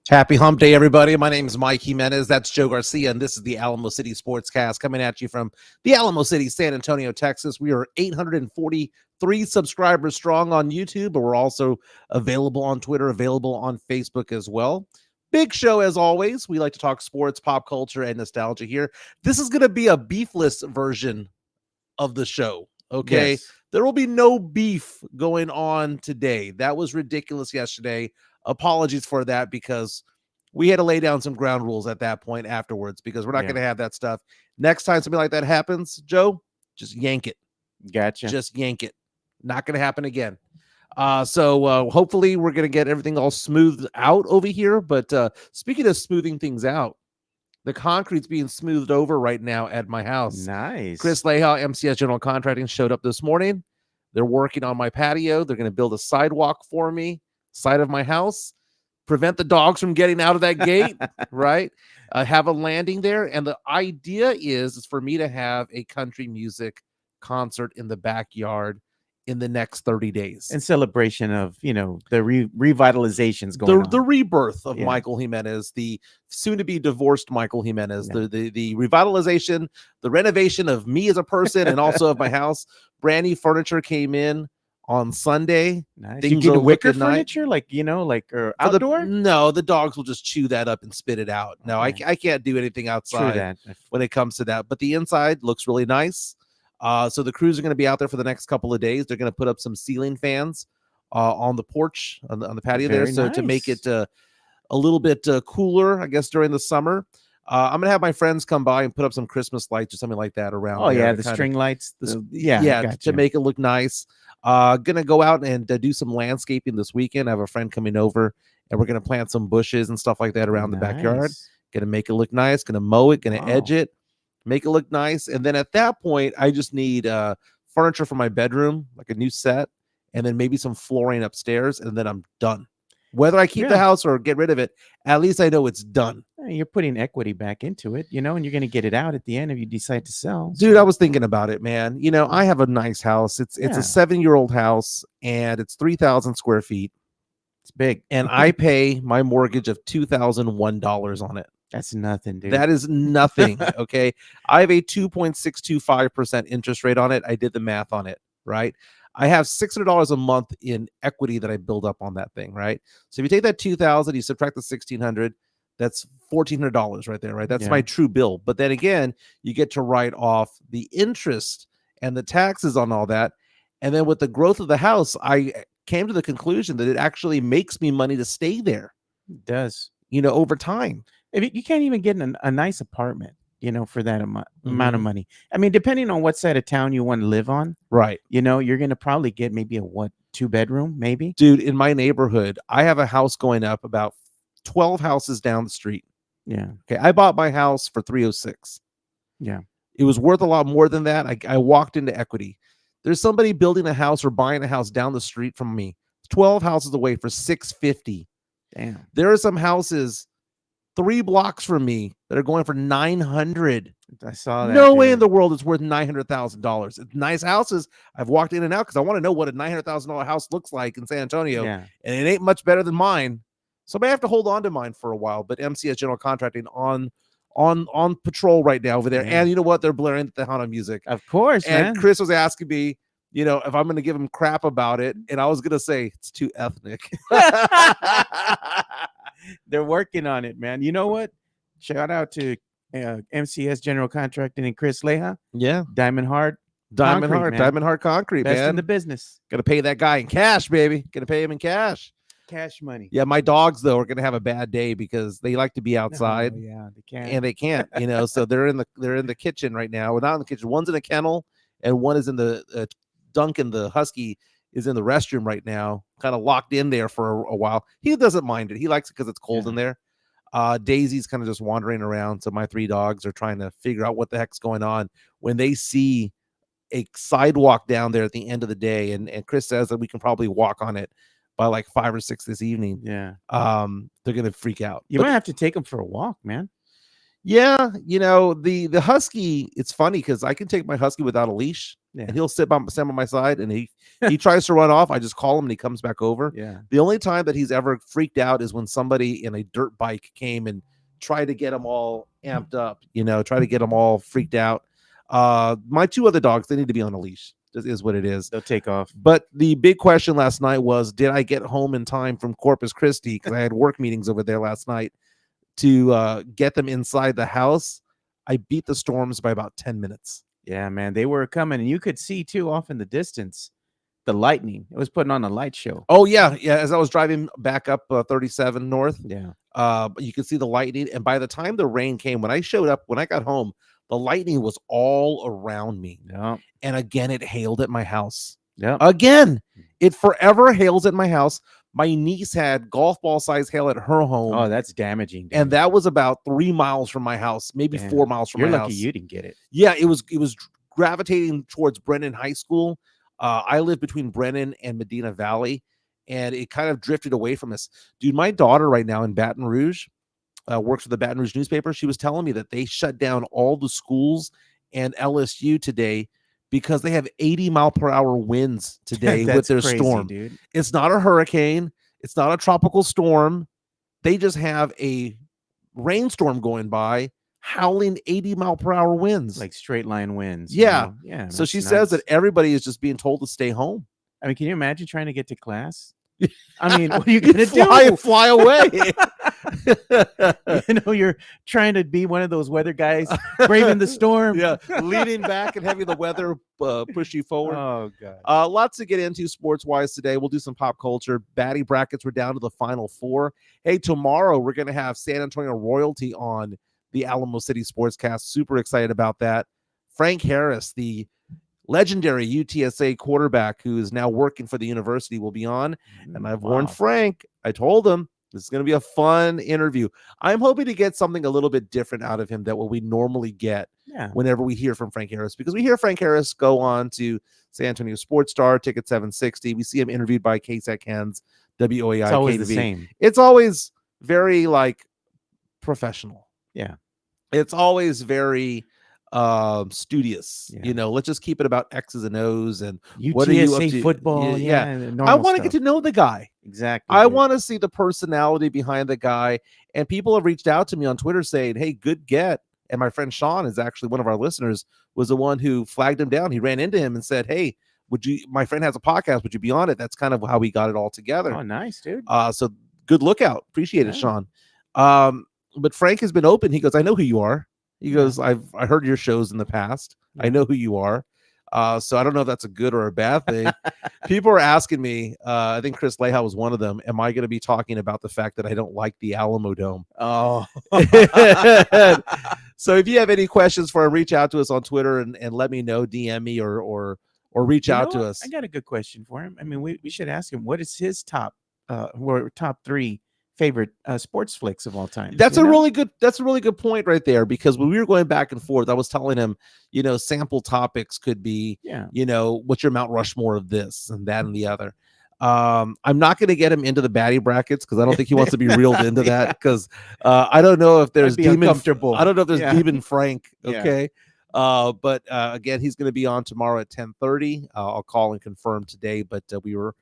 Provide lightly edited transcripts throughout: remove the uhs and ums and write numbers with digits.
Happy hump day, everybody. My name is Mike Jimenez. That's Joe Garcia, and this is the Alamo City Sportscast coming at you from the Alamo City, San Antonio, Texas. We are 843 subscribers strong on YouTube, but we're also available on Twitter, available on Facebook as well. Big show as always. We like to talk sports, pop culture, and nostalgia here. This is going to be a beefless version of the show, okay? Yes. There will be no beef going on today. That was ridiculous yesterday. Apologies for that because we had to lay down some ground rules at that point afterwards because we're not going to have that stuff. Next time something like that happens, Joe, just yank it. Gotcha. Just yank it. Not going to happen again. So hopefully we're going to get everything all smoothed out over here. But speaking of smoothing things out, the concrete's being smoothed over right now at my house. Nice. Chris Leha, MCS General Contracting, showed up this morning. They're working on my patio. They're going to build a sidewalk for me, side of my house, prevent the dogs from getting out of that gate, right? Have a landing there. And the idea is for me to have a country music concert in the backyard in the next 30 days. In celebration of, the revitalizations going on. The rebirth of Michael Jimenez, the soon-to-be divorced Michael Jimenez, the revitalization, the renovation of me as a person and also of my house. Brand new furniture came in on Sunday. Nice. You get wicker furniture, or outdoor? No, the dogs will just chew that up and spit it out. No, I can't do anything outside when it comes to that. But the inside looks really nice. So the crews are going to be out there for the next couple of days. They're going to put up some ceiling fans on the porch, on the patio there. So to make it a little bit cooler, I guess, during the summer. I'm going to have my friends come by and put up some Christmas lights or something like that around. Oh, the string lights. To make it look nice. Going to go out and do some landscaping this weekend. I have a friend coming over, and we're going to plant some bushes and stuff like that around the backyard. Going to make it look nice. Going to mow it. Going to edge it. Make it look nice. And then at that point, I just need furniture for my bedroom, like a new set, and then maybe some flooring upstairs, and then I'm done. Whether I keep the house or get rid of it, at least I know it's done. You're putting equity back into it, and you're going to get it out at the end if you decide to sell. Dude, I was thinking about it, man. I have a nice house. It's a 7-year-old house, and it's 3,000 square feet. It's big. And I pay my mortgage of $2,001 on it. That's nothing, dude. That is nothing. Okay. I have a 2.625% interest rate on it. I did the math on it, right? I have $600 a month in equity that I build up on that thing, right? So if you take that 2,000, you subtract the 1,600, that's $1,400 right there, right? That's my true bill. But then again, you get to write off the interest and the taxes on all that. And then with the growth of the house, I came to the conclusion that it actually makes me money to stay there. It does. Over time. If you can't even get a nice apartment, for that amount of money. I mean, depending on what side of town you want to live on, right? You're going to probably get maybe a 2-bedroom, maybe. Dude, in my neighborhood, I have a house going up about 12 houses down the street. Yeah. Okay. I bought my house for $306. Yeah. It was worth a lot more than that. I walked into equity. There's somebody building a house or buying a house down the street from me, 12 houses away for $650. Damn. There are some houses 3 blocks from me that are going for $900. I saw that. No way in the world it's worth $900,000. It's nice houses. I've walked in and out because I want to know what a $900,000 house looks like in San Antonio. Yeah. And it ain't much better than mine. So I may have to hold on to mine for a while. But MCS General Contracting on patrol right now over there. Yeah. And you know what? They're blaring the Tejano music. Of course, and Chris was asking me, if I'm going to give him crap about it. And I was going to say, it's too ethnic. They're working on it, man. You know what? Shout out to MCS General Contracting and Chris Leha. Yeah. Diamond Hard Concrete, Best man. In the business. Got to pay that guy in cash, baby. Got to pay him in cash. Cash money. Yeah, my dogs, though, are going to have a bad day because they like to be outside. Oh, yeah, they can't. And they can't, so they're in the kitchen right now. Well, not in the kitchen. One's in a kennel and one is in the Duncan, the husky, is in the restroom right now, kind of locked in there for a while. He doesn't mind it. He likes it because it's cold in there. Daisy's kind of just wandering around. So my 3 dogs are trying to figure out what the heck's going on when they see a sidewalk down there at the end of the day. And Chris says that we can probably walk on it by like 5 or 6 this evening. Yeah. They're going to freak out. You might have to take them for a walk, man. Yeah, the husky. It's funny because I can take my husky without a leash, Yeah. and he'll stand by my side, and he tries to run off. I just call him, and he comes back over. Yeah. The only time that he's ever freaked out is when somebody in a dirt bike came and tried to get him all amped up. Try to get him all freaked out. My two other dogs, they need to be on a leash. This is what it is. They'll take off. But the big question last night was, did I get home in time from Corpus Christi? Because I had work meetings over there last night to get them inside the house. I beat the storms by about 10 minutes. Yeah, man, they were coming, and you could see too off in the distance the lightning. It was putting on a light show. Oh yeah. As I was driving back up 37 north, Yeah. you could see the lightning. And by the time the rain came, when I got home, the lightning was all around me. Yeah. And again, it hailed at my house. Yeah. Again, it forever hails at my house. My niece had golf ball size hail at her home. Oh, that's damaging. Dude. And that was about 3 miles from my house, maybe 4 miles from You're my lucky house. you didn't get it. Yeah, it was gravitating towards Brennan High School. I live between Brennan and Medina Valley, and it kind of drifted away from us. Dude, my daughter right now in Baton Rouge works for the Baton Rouge newspaper. She was telling me that they shut down all the schools and LSU today because they have 80-mile-per-hour winds today with their crazy, storm. Dude. It's not a hurricane. It's not a tropical storm. They just have a rainstorm going by, howling 80-mile-per-hour winds. Like straight line winds. Yeah. Yeah. So she says that everybody is just being told to stay home. I mean, can you imagine trying to get to class? I mean, what are you going to do? Fly away. You're trying to be one of those weather guys braving the storm. Yeah, leaning back and having the weather push you forward. Oh, God. Lots to get into sports-wise today. We'll do some pop culture. Batting brackets, we're down to the final four. Hey, tomorrow we're going to have San Antonio royalty on the Alamo City Sportscast. Super excited about that. Frank Harris, the legendary UTSA quarterback who is now working for the university, will be on. And I've warned Frank. I told him this is going to be a fun interview. I'm hoping to get something a little bit different out of him than what we normally get whenever we hear from Frank Harris, because we hear Frank Harris go on to San Antonio Sports Star, Ticket 760. We see him interviewed by KSAC Hands, WOAI. It's always KTV. the same. It's always very professional. Yeah. It's always very studious. Let's just keep it about X's and O's and UTSA what are you up to? Football. I want to get to know the guy. Exactly. I want to see the personality behind the guy. And people have reached out to me on Twitter saying, hey, good get. And my friend Sean is actually one of our listeners, was the one who flagged him down. He ran into him and said, hey, my friend has a podcast, would you be on it? That's kind of how we got it all together. Oh, nice, dude. So good lookout. Appreciate it, Sean. But Frank has been open. He goes, I know who you are. He goes, I heard your shows in the past. I know who you are. So I don't know if that's a good or a bad thing. People are asking me, I think Chris Leha was one of them, am I going to be talking about the fact that I don't like the Alamo Dome? Oh. So if you have any questions for him, reach out to us on Twitter and let me know, DM me or reach out to us. I got a good question for him. I mean, we should ask him, what is his top 3 favorite sports flicks of all time? That's a really good point right there, because when we were going back and forth, I was telling him, sample topics could be, what's your Mount Rushmore of this and that and the other. I'm not going to get him into the baddie brackets because I don't think he wants to be reeled into that, because I don't know if there's Demon Frank. Okay. But again, he's going to be on tomorrow at 10:30. I'll call and confirm today, but we were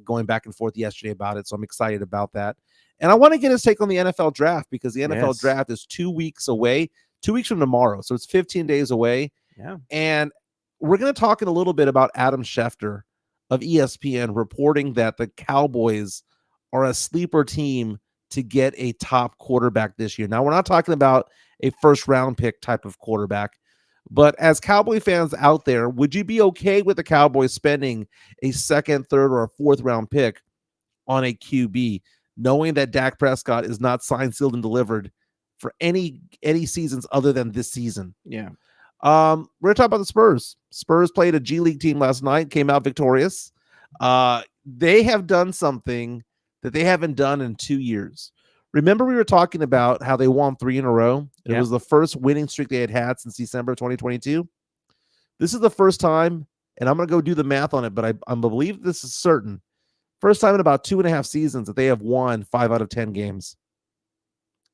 going back and forth yesterday about it, so I'm excited about that. And I want to get his take on the NFL draft, because the NFL draft is 2 weeks away, 2 weeks from tomorrow, so it's 15 days away. Yeah. And we're going to talk in a little bit about Adam Schefter of ESPN reporting that the Cowboys are a sleeper team to get a top quarterback this year. Now, we're not talking about a first-round pick type of quarterback, but as Cowboy fans out there, would you be okay with the Cowboys spending a second, third, or a fourth-round pick on a QB, knowing that Dak Prescott is not signed, sealed, and delivered for any seasons other than this season? Yeah. We're going to talk about the Spurs. Spurs played a G League team last night, came out victorious. They have done something that they haven't done in 2 years. Remember, we were talking about how they won 3 in a row. It was the first winning streak they had since December 2022. This is the first time, and I'm going to go do the math on it, but I believe this is certain. First time in about 2.5 seasons that they have won 5 out of 10 games.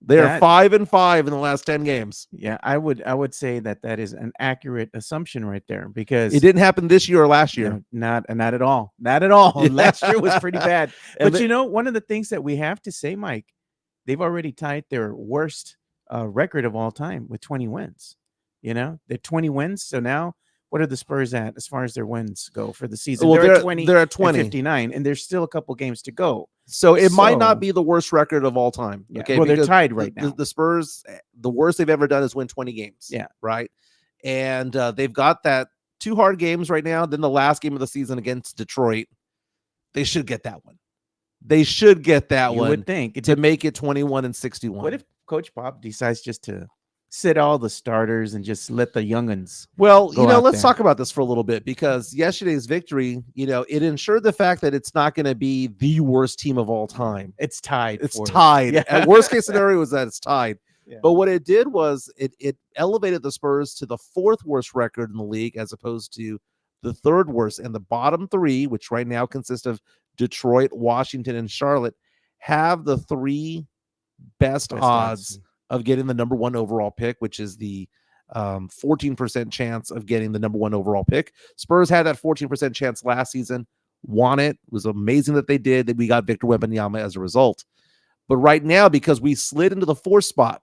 They are That 5-5 in the last 10 games. Yeah, I would say that is an accurate assumption right there It because didn't happen this year or last year. no, not at all, not at all. Yeah. Last year was pretty bad, And but you know, one of the things that we have to say, Mike, they've already tied their worst record of all time with 20 wins. You know, they're 20 wins. So now, what are the Spurs at as far as their wins go for the season? well, They're at 20 they're at and 20. 59, and there's still a couple games to go. So it might not So be the worst record of all time. yeah, Okay, well, they're because tied right now. the Spurs, the worst they've ever done is win 20 games. Yeah. Right. And they've got that 2 hard games right now. Then the last game of the season against Detroit, they should get that one. They should get that You one would think to make it 21-61. What if Coach Pop decides just to sit all the starters and just let the youngins? Well, go out let's there? talk about this for a little bit because yesterday's victory, it ensured the fact that it's not going to be the worst team of all time. It's tied. It's for it. tied. Yeah. At worst case scenario is that it's tied. Yeah. But what it did was it elevated the Spurs to the 4th worst record in the league as opposed to the 3rd worst. And the bottom 3, which right now consist of Detroit, Washington, and Charlotte, have the 3 best odds of getting the number 1 overall pick, which is the 14% chance of getting the number 1 overall pick. Spurs had that 14% chance last season, won it. It was amazing that they did, that we got Victor Wembanyama as a result. But right now, because we slid into the 4th spot,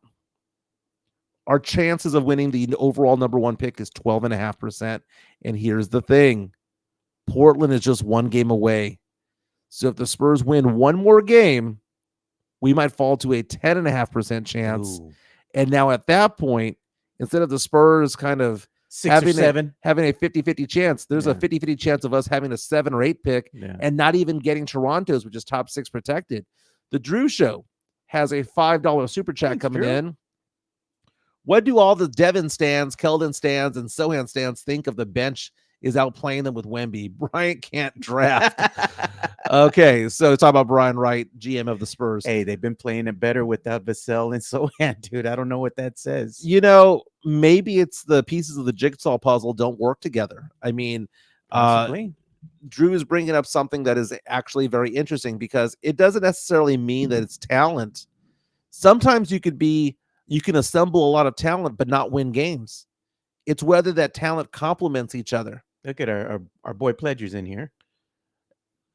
our chances of winning the overall number 1 pick is 12.5%. And here's the thing. Portland is just 1 game away. So if the Spurs win 1 more game, we might fall to a 10.5% chance. Ooh. And now at that point, instead of the Spurs kind of 6 or 7 having a 50-50 chance, there's a Yeah. 50-50 chance of us having a 7 or 8 pick Yeah. and not even getting Toronto's, which is top 6 protected. The Drew Show has a $5 super chat Thanks, coming Drew. in. What do all the Devin stands, Keldon stands, and Sohan stands think of the bench is outplaying them with Wemby? Bryant can't draft. Okay, so talk about Brian Wright, GM of the Spurs. Hey, they've been playing it better without Vassell and Sohan, dude. I don't know what that says. Maybe it's the pieces of the jigsaw puzzle don't work together. I mean, Possibly. Drew is bringing up something that is actually very interesting because it doesn't necessarily mean that it's talent. Sometimes you can assemble a lot of talent but not win games. It's whether that talent complements each other. Look at our boy Pledger's in here.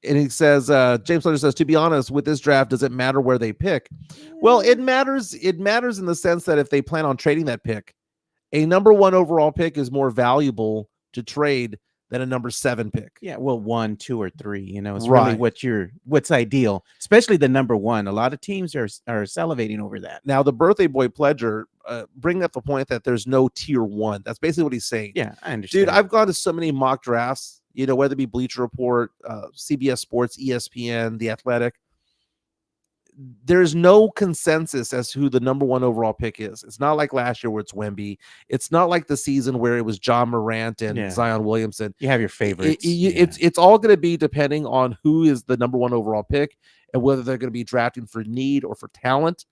And he says, James Pledger says, to be honest, with this draft, does it matter where they pick? Well, it matters. It matters in the sense that if they plan on trading that pick, a number 1 overall pick is more valuable to trade than a number 7 pick. Yeah, well, 1, 2, or 3. It's Right. really what's ideal, especially the number 1. A lot of teams are salivating over that. Now, the birthday boy Pledger bringing up the point that there's no tier 1. That's basically what he's saying. Yeah, I understand. Dude, I've gone to so many mock drafts, whether it be Bleacher Report, CBS Sports, ESPN, The Athletic. There's no consensus as to who the number 1 overall pick is. It's not like last year where it's Wemby. It's not like the season where it was John Morant and Zion Williamson. You have your favorites. It's all going to be depending on who is the number 1 overall pick and whether they're going to be drafting for need or for talent.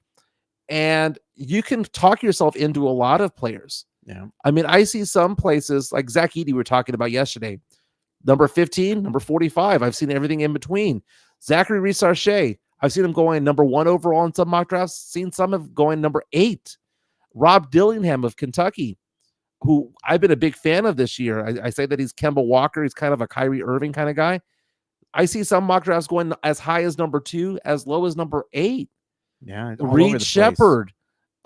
And you can talk yourself into a lot of players. Yeah. I mean, I see some places like Zach Edey we were talking about yesterday. Number 15, number 45. I've seen everything in between. Zachary Reese-Archet. I've seen him going number 1 overall in some mock drafts. Seen some of going number 8. Rob Dillingham of Kentucky, who I've been a big fan of this year. I say that he's Kemba Walker. He's kind of a Kyrie Irving kind of guy. I see some mock drafts going as high as number 2, as low as number 8. Yeah. Reed Shepard,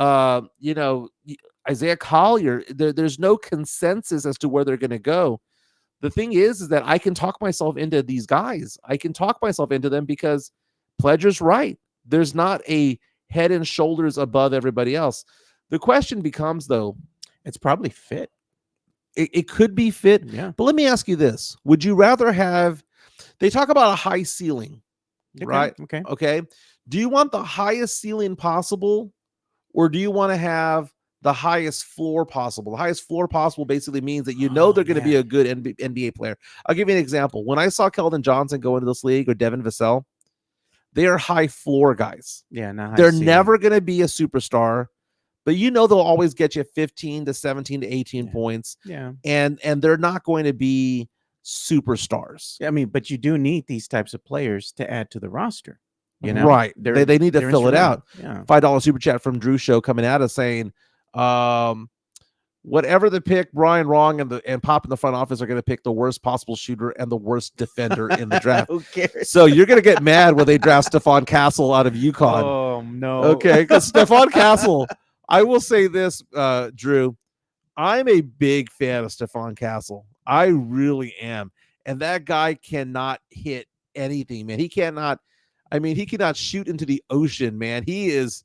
Isaiah Collier. There's no consensus as to where they're going to go. The thing is that I can talk myself into these guys. I can talk myself into them because Pledger's right. There's not a head and shoulders above everybody else. The question becomes, though, it's probably fit. It could be fit. Yeah. But let me ask you this. Would you rather have, they talk about a high ceiling, right? Okay. Do you want the highest ceiling possible, or do you want to have the highest floor possible? The highest floor possible basically means that they're going to be a good NBA player. I'll give you an example. When I saw Keldon Johnson go into this league, or Devin Vassell, they are high floor guys. Yeah, they're never going to be a superstar, but they'll always get you 15 to 17 to 18 points. Yeah. And they're not going to be superstars. I mean, but you do need these types of players to add to the roster. You know, Right. They need to they're fill it out. instrumental. Yeah. $5 super chat from Drew Show coming at us saying, whatever the pick, Brian Wrong and Pop in the front office are going to pick the worst possible shooter and the worst defender in the draft. Who cares? So you're going to get mad when they draft Stephon Castle out of UConn. Oh no. Okay, because Stephon Castle, I will say this, Drew, I'm a big fan of Stephon Castle. I really am. And that guy cannot hit anything, man. He cannot shoot into the ocean, man. He is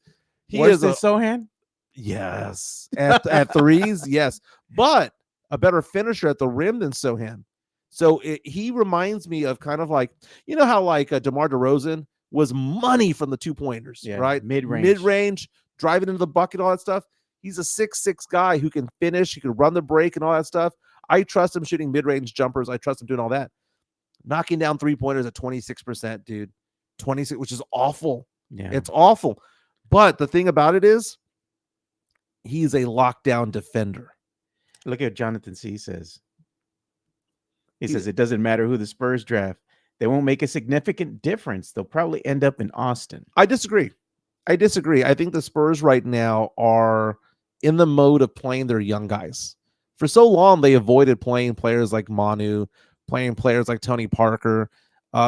Worse than Sohan? yes. At threes, yes. But a better finisher at the rim than Sohan. So he reminds me of kind of like, you know how like DeMar DeRozan was money from the 2-pointers, right? Mid-range, driving into the bucket, all that stuff. He's a 6'6" guy who can finish, he can run the break and all that stuff. I trust him shooting mid-range jumpers. I trust him doing all that. Knocking down 3-pointers at 26%, dude. 26, which is awful. Yeah. It's awful. But the thing about it is, he's a lockdown defender. Look at what Jonathan C. says. He says it doesn't matter who the Spurs draft. They won't make a significant difference. They'll probably end up in Austin. I disagree. I think the Spurs right now are in the mode of playing their young guys. For so long, they avoided playing players like Manu, playing players like Tony Parker.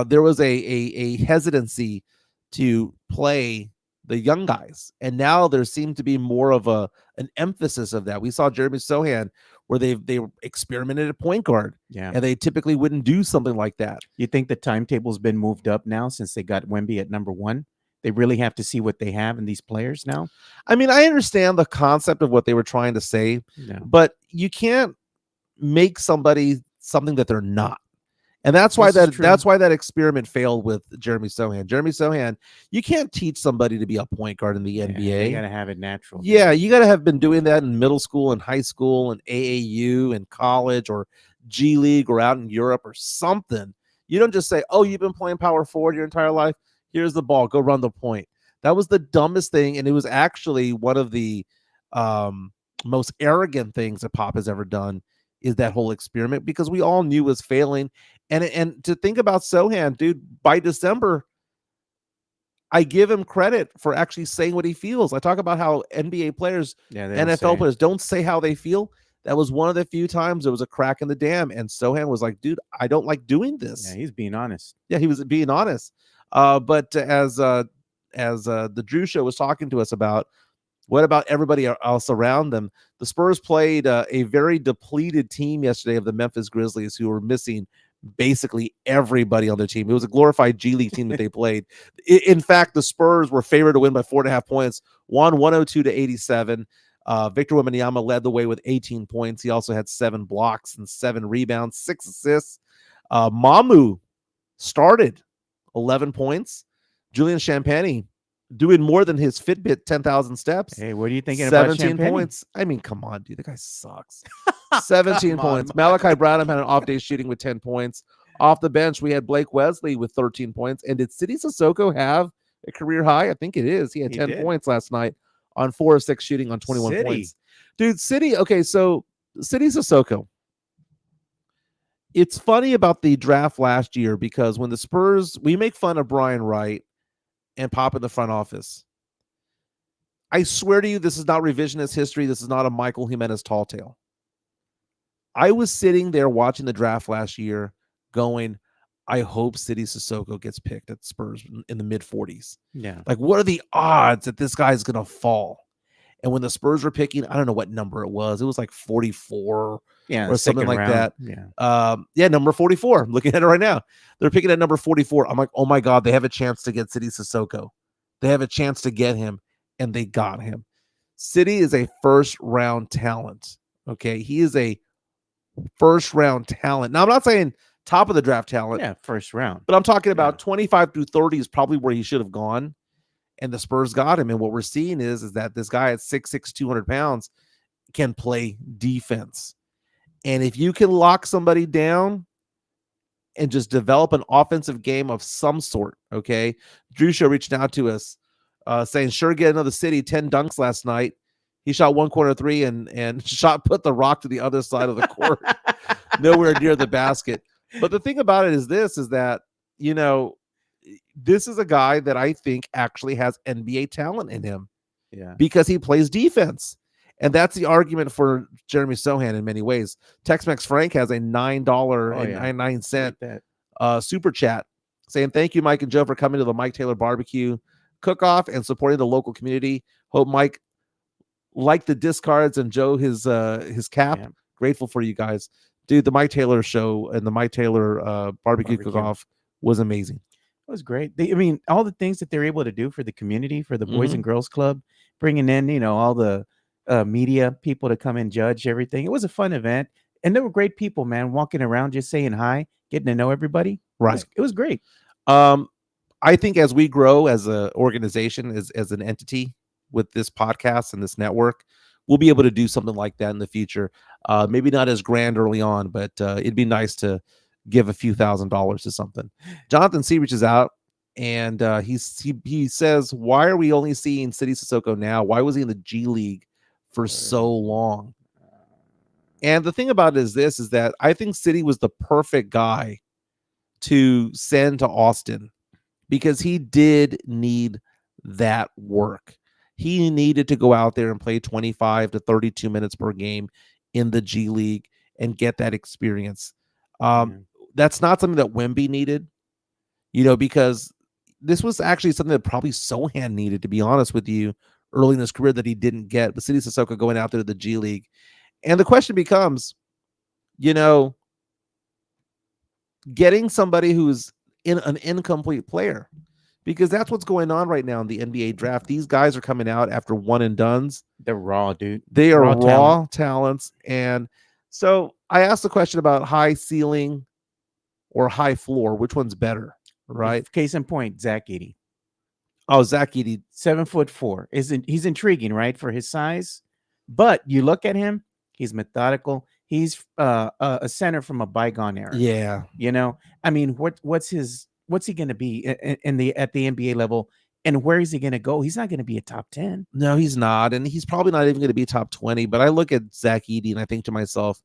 There was a hesitancy to play the young guys, and now there seemed to be more of an emphasis of that. We saw Jeremy Sohan where they experimented at point guard, and they typically wouldn't do something like that. You think the timetable's been moved up now since they got Wemby at number 1? They really have to see what they have in these players now. I mean, I understand the concept of what they were trying to say, but you can't make somebody something that they're not. And that's why that experiment failed with Jeremy Sohan. Jeremy Sohan, you can't teach somebody to be a point guard in the NBA. You got to have it natural. Yeah, you got to have been doing that in middle school and high school and AAU and college or G League or out in Europe or something. You don't just say, oh, you've been playing power forward your entire life. Here's the ball. Go run the point. That was the dumbest thing. And it was actually one of the most arrogant things that Pop has ever done, is that whole experiment, because we all knew it was failing. And to think about Sohan, dude, by December, I give him credit for actually saying what he feels. I talk about how NBA players, NFL players don't say how they feel. That was one of the few times there was a crack in the dam. And Sohan was like, dude, I don't like doing this. Yeah, he's being honest. Yeah, he was being honest. But as the Drew Show was talking to us about, what about everybody else around them? The Spurs played a very depleted team yesterday of the Memphis Grizzlies, who were missing basically everybody on their team. It was a glorified G League team that they played. In fact, the Spurs were favored to win by 4.5 points, won 102-87. Victor Wembanyama led the way with 18 points. He also had 7 blocks and 7 rebounds, 6 assists. Mamu started 11 points. Julian Champagny doing more than his Fitbit 10,000 steps. Hey, what are you thinking about 17 points. I mean, come on, dude. The guy sucks. 17 points. Malachi Branham had an off day shooting with 10 points. Off the bench, we had Blake Wesley with 13 points. And did Sidy Cissoko have a career high? I think it is. He had 10 points last night on 4 of 6 shooting on 21 points. Dude, Sidy, okay, so Sidy Cissoko. It's funny about the draft last year, because when the Spurs, we make fun of Brian Wright and Pop in the front office. I swear to you, this is not revisionist history. This is not a Michael Jimenez tall tale. I was sitting there watching the draft last year going, I hope Sidy Cissoko gets picked at Spurs in the mid-40s. Yeah. Like, what are the odds that this guy's going to fall? And when the Spurs were picking, I don't know what number it was. It was like 44 or something like that. Yeah, number 44. I'm looking at it right now. They're picking at number 44. I'm like, oh my God, they have a chance to get Sidy Cissoko. They have a chance to get him, and they got him. Sidy is a first-round talent. Okay, he is a first-round talent. Now, I'm not saying top of the draft talent. Yeah, first round. But I'm talking about 25 through 30 is probably where he should have gone. And the Spurs got him. And what we're seeing is that this guy at 6'6", 200 pounds can play defense. And if you can lock somebody down and just develop an offensive game of some sort, okay? Drew Show reached out to us saying, sure, get another City, 10 dunks last night. He shot 1 corner 3 and put the rock to the other side of the court, nowhere near the basket. But the thing about it is this, is that, you know, this is a guy that I think actually has NBA talent in him Yeah. because he plays defense. And that's the argument for Jeremy Sohan in many ways. Tex-Mex Frank has a $9.99 super chat saying, "Thank you, Mike and Joe, for coming to the Mike Taylor Barbecue Cook-Off and supporting the local community. Hope Mike liked the discards and Joe his cap. Yeah. Grateful for you guys, dude. The Mike Taylor show and the Mike Taylor barbecue cook-off was amazing. It was great. I mean, all the things that they're able to do for the community, for the Boys Mhm. and Girls Club, bringing in, all the media people to come and judge everything. It was a fun event. And there were great people, man, walking around just saying hi, getting to know everybody. Right. It was great. I think as we grow as an organization, as an entity with this podcast and this network, we'll be able to do something like that in the future. Maybe not as grand early on, but it'd be nice to give a few $1,000s to something. Jonathan C reaches out and he says, "Why are we only seeing City Sissoko now? Why was he in the G League for so long?" And the thing about it is that I think City was the perfect guy to send to Austin because he did need that work. He needed to go out there and play 25 to 32 minutes per game in the G League and get that experience. That's not something that Wemby needed, because this was actually something that probably Sohan needed, to be honest with you, early in his career that he didn't get. But City Sissoko going out there to the G League. And the question becomes, getting somebody who's in an incomplete player, because that's what's going on right now in the NBA draft. These guys are coming out after one and dones. They're raw, dude. They are raw talents. And so I asked the question about high ceiling or high floor. Which one's better, right? Case in point, Zach Edey. Oh, Zach Edey. 7'4". He's intriguing, right, for his size. But you look at him, he's methodical. He's a center from a bygone era. Yeah. I mean, what's he going to be at the NBA level, and where is he going to go? He's not going to be a top 10. No, he's not, and he's probably not even going to be top 20. But I look at Zach Edey and I think to myself,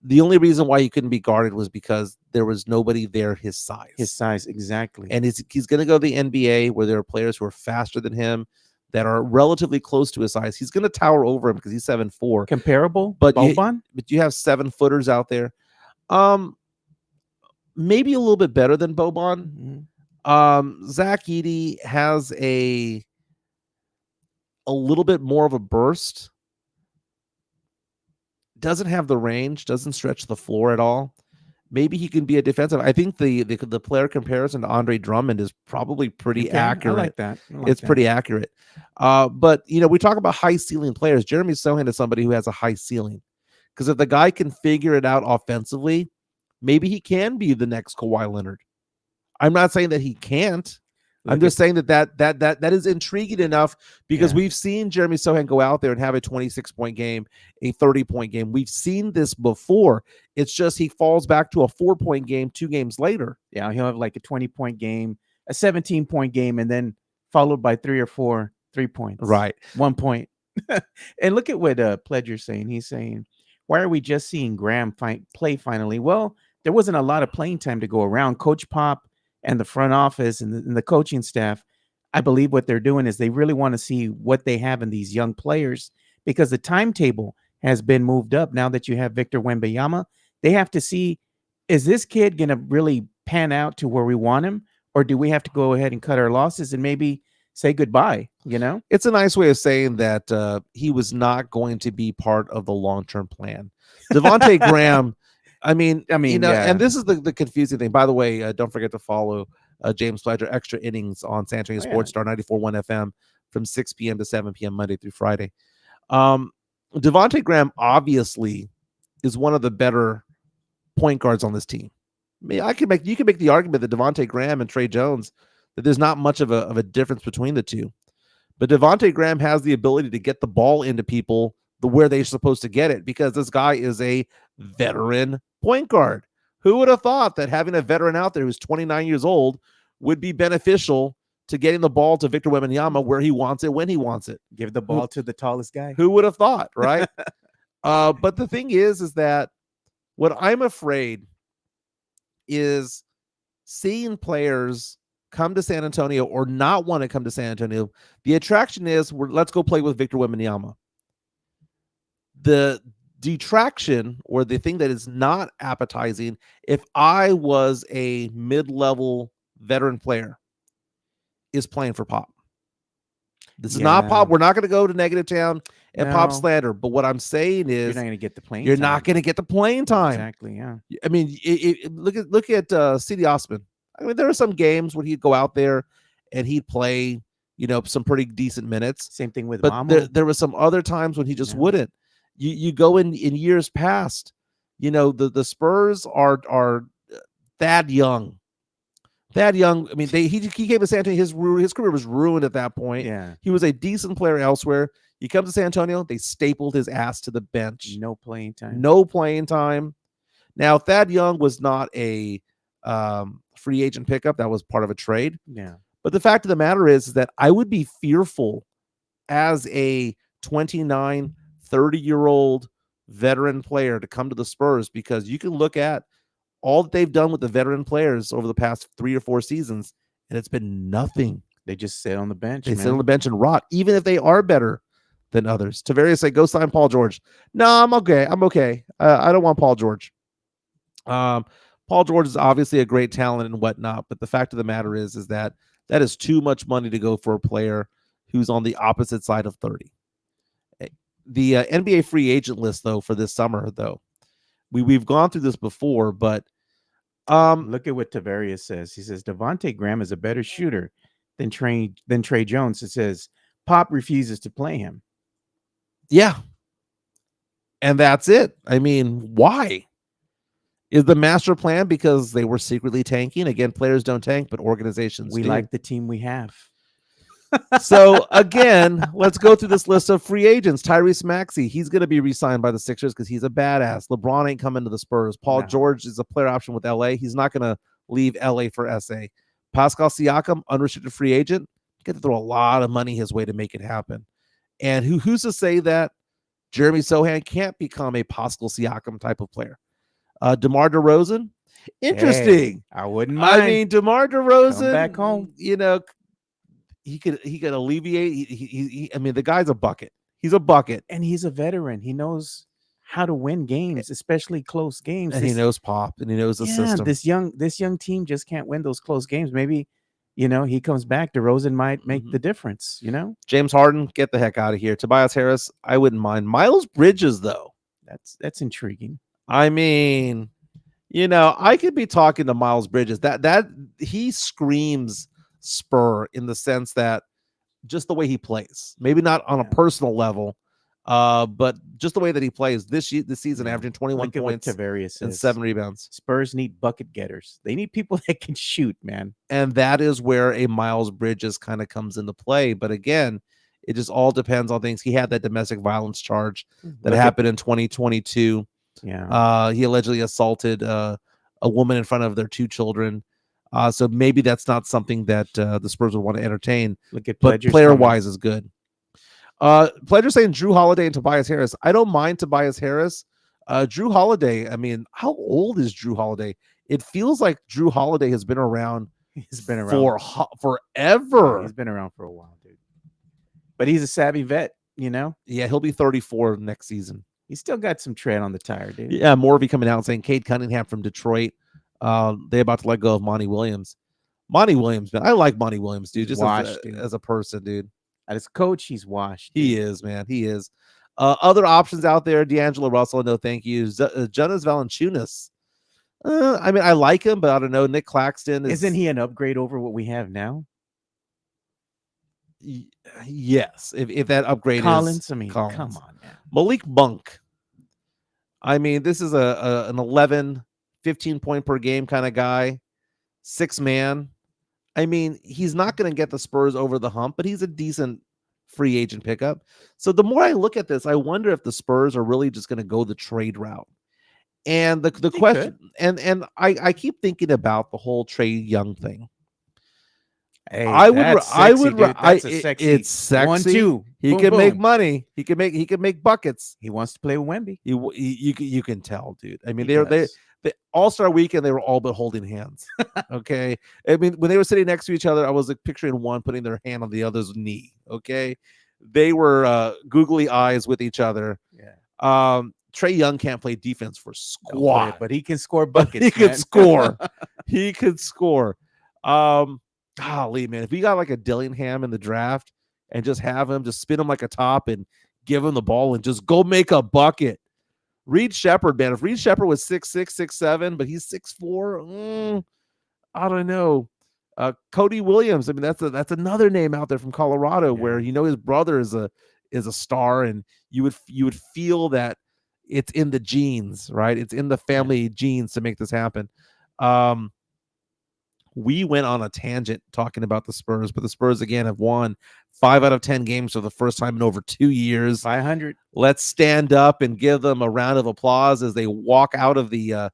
the only reason why he couldn't be guarded was because there was nobody there his size. His size, exactly. And he's going to go to the NBA where there are players who are faster than him, that are relatively close to his size. He's going to tower over him because he's 7'4". Comparable, but Boban? But you have 7-footers out there. Maybe a little bit better than Boban. Mm-hmm. Zach Edey has a little bit more of a burst. Doesn't have the range, doesn't stretch the floor at all. Maybe he can be a defensive. I think the player comparison to Andre Drummond is probably pretty accurate. I like that. It's pretty accurate. But we talk about high ceiling players. Jeremy Sohan is somebody who has a high ceiling, because if the guy can figure it out offensively, maybe he can be the next Kawhi Leonard. I'm not saying that he can't. I'm just saying that is intriguing enough, because we've seen Jeremy Sohan go out there and have a 26-point game, a 30-point game. We've seen this before. It's just he falls back to a 4-point game 2 games later. Yeah, he'll have like a 20-point game, a 17-point game, and then followed by 3 or 4 3 points. Right. 1 point. And look at what Pledger's saying. He's saying, why are we just seeing Graham play finally? Well, there wasn't a lot of playing time to go around. Coach Pop and the front office and the coaching staff, I believe what they're doing is they really want to see what they have in these young players, because the timetable has been moved up. Now that you have Victor Wembanyama, they have to see, is this kid going to really pan out to where we want him, or do we have to go ahead and cut our losses and maybe say goodbye? It's a nice way of saying that he was not going to be part of the long-term plan. Devontae Graham, I mean, and this is the confusing thing. By the way, don't forget to follow James Pledger Extra Innings on San Antonio Sports Star 94.1 FM from 6 p.m. to 7 p.m. Monday through Friday. Devontae Graham obviously is one of the better point guards on this team. I mean, you can make the argument that Devontae Graham and Trey Jones, that there's not much of a difference between the two. But Devontae Graham has the ability to get the ball into people where they're supposed to get it, because this guy is a veteran point guard. Who would have thought that having a veteran out there who's 29 years old would be beneficial to getting the ball to Victor Wembanyama where he wants it, when he wants it? Give the ball to the tallest guy. Who would have thought, right? But the thing is that what I'm afraid is seeing players come to San Antonio or not want to come to San Antonio, the attraction is let's go play with Victor Wembanyama. The detraction or the thing that is not appetizing, if I was a mid-level veteran player, is playing for Pop. This is not Pop. We're not going to go to negative town and Pop slander. But what I'm saying is, you're not going to get the playing. You're not going to get the playing time. Exactly. Yeah. I mean, look at C.D. Osman. I mean, there are some games when he'd go out there and he'd play, some pretty decent minutes. Same thing with but Mamo. there were some other times when he just wouldn't. You go in years past, the Spurs are Thad Young. Thad Young, I mean, he came to San Antonio. His career was ruined at that point. Yeah. He was a decent player elsewhere. He comes to San Antonio, they stapled his ass to the bench. No playing time. Now, Thad Young was not a free agent pickup. That was part of a trade. Yeah. But the fact of the matter is that I would be fearful as a 29, 30-year-old veteran player to come to the Spurs, because you can look at all that they've done with the veteran players over the past 3 or 4 seasons, and it's been nothing. They just sit on the bench. They sit on the bench and rot, even if they are better than others. Tavares say, go sign Paul George. No, I'm okay. I don't want Paul George. Paul George is obviously a great talent and whatnot, but the fact of the matter is that is too much money to go for a player who's on the opposite side of 30. The NBA free agent list, though, for this summer, though, we've gone through this before, but look at what Tavares says. He says Devontae Graham is a better shooter than Trey Jones. It says Pop refuses to play him. Yeah, and that's it. I mean, why? Is the master plan because they were secretly tanking? Again, players don't tank, but organizations do. Like the team we have. So, again, let's go through this list of free agents. Tyrese Maxey, he's going to be re-signed by the Sixers because he's a badass. LeBron ain't coming to the Spurs. Paul George is a player option with LA. He's not going to leave LA for SA. Pascal Siakam, unrestricted free agent. Get to throw a lot of money his way to make it happen. And who's to say that Jeremy Sohan can't become a Pascal Siakam type of player? DeMar DeRozan, interesting. Hey, I wouldn't mind. I mean, DeMar DeRozan, come back home. He could alleviate. I mean, the guy's a bucket. He's a bucket, and he's a veteran. He knows how to win games, especially close games. And he knows Pop, and he knows the system. This young team just can't win those close games. Maybe, he comes back. DeRozan might make the difference. James Harden, get the heck out of here. Tobias Harris, I wouldn't mind. Miles Bridges, though, that's intriguing. I mean, I could be talking to Miles Bridges. That he screams Spur in the sense that just the way he plays, maybe not on a personal level, but just the way that he plays this season, averaging 21 points and 7 rebounds. Spurs need bucket getters. They need people that can shoot, man. And that is where a Miles Bridges kind of comes into play. But again, it just all depends on things. He had that domestic violence charge that happened in 2022. Yeah. He allegedly assaulted a woman in front of their 2 children. So maybe that's not something that the Spurs would want to entertain. But player-wise is good. Pledger saying Drew Holiday and Tobias Harris. I don't mind Tobias Harris. Drew Holiday, I mean, how old is Drew Holiday? It feels like Drew Holiday has been around. He's been around forever. He's been around for a while, dude. But he's a savvy vet, Yeah, he'll be 34 next season. He's still got some tread on the tire, dude. Yeah, Morby coming out saying Cade Cunningham from Detroit. They about to let go of Monty Williams. Monty Williams, man. I like Monty Williams, dude. Just as a person, dude. As a coach, he's washed. Dude. He is, man. He is. Other options out there, D'Angelo Russell, no thank you. Jonas Valanciunas. I mean, I like him, but I don't know. Nick Claxton. Isn't he an upgrade over what we have now? Yes. If that upgrade Collins, is... I mean, Collins. come on, man. Malik Monk. I mean, this is an 11, 15 point per game kind of guy. 6-man. I mean, he's not going to get the Spurs over the hump, but he's a decent free agent pickup. So the more I look at this, I wonder if the Spurs are really just going to go the trade route. And the question, and I keep thinking about the whole Trae Young thing. Hey, I would, that's I sexy, would, dude. That's a it's sexy sexy. 1-2. He Boom, can make boom. money. He can make buckets. He wants to play with Wemby. You can tell, dude. I mean, He they does. the All-Star weekend, they were all but holding hands. Okay. I mean, when they were sitting next to each other, I was like picturing one putting their hand on the other's knee. Okay. They were googly eyes with each other. Yeah. Trey Young can't play defense for No, but squat, but he can score but he buckets, could man. score. He could score. Golly, man, if we got like a Dillingham in the draft and just have him just spin him like a top and give him the ball and just go make a bucket. Reed Shepard, man. If Reed Shepard was 6'6", 6'7", but he's 6'4", I don't know. Cody Williams. I mean, that's another name out there from Colorado where Yeah. his brother is a star, and you would feel that it's in the genes, right? It's in the family genes to make this happen. We went on a tangent talking about the Spurs, but the Spurs again have won 5 out of 10 games for the first time in over 2 years. 500. Let's stand up and give them a round of applause as they walk out of the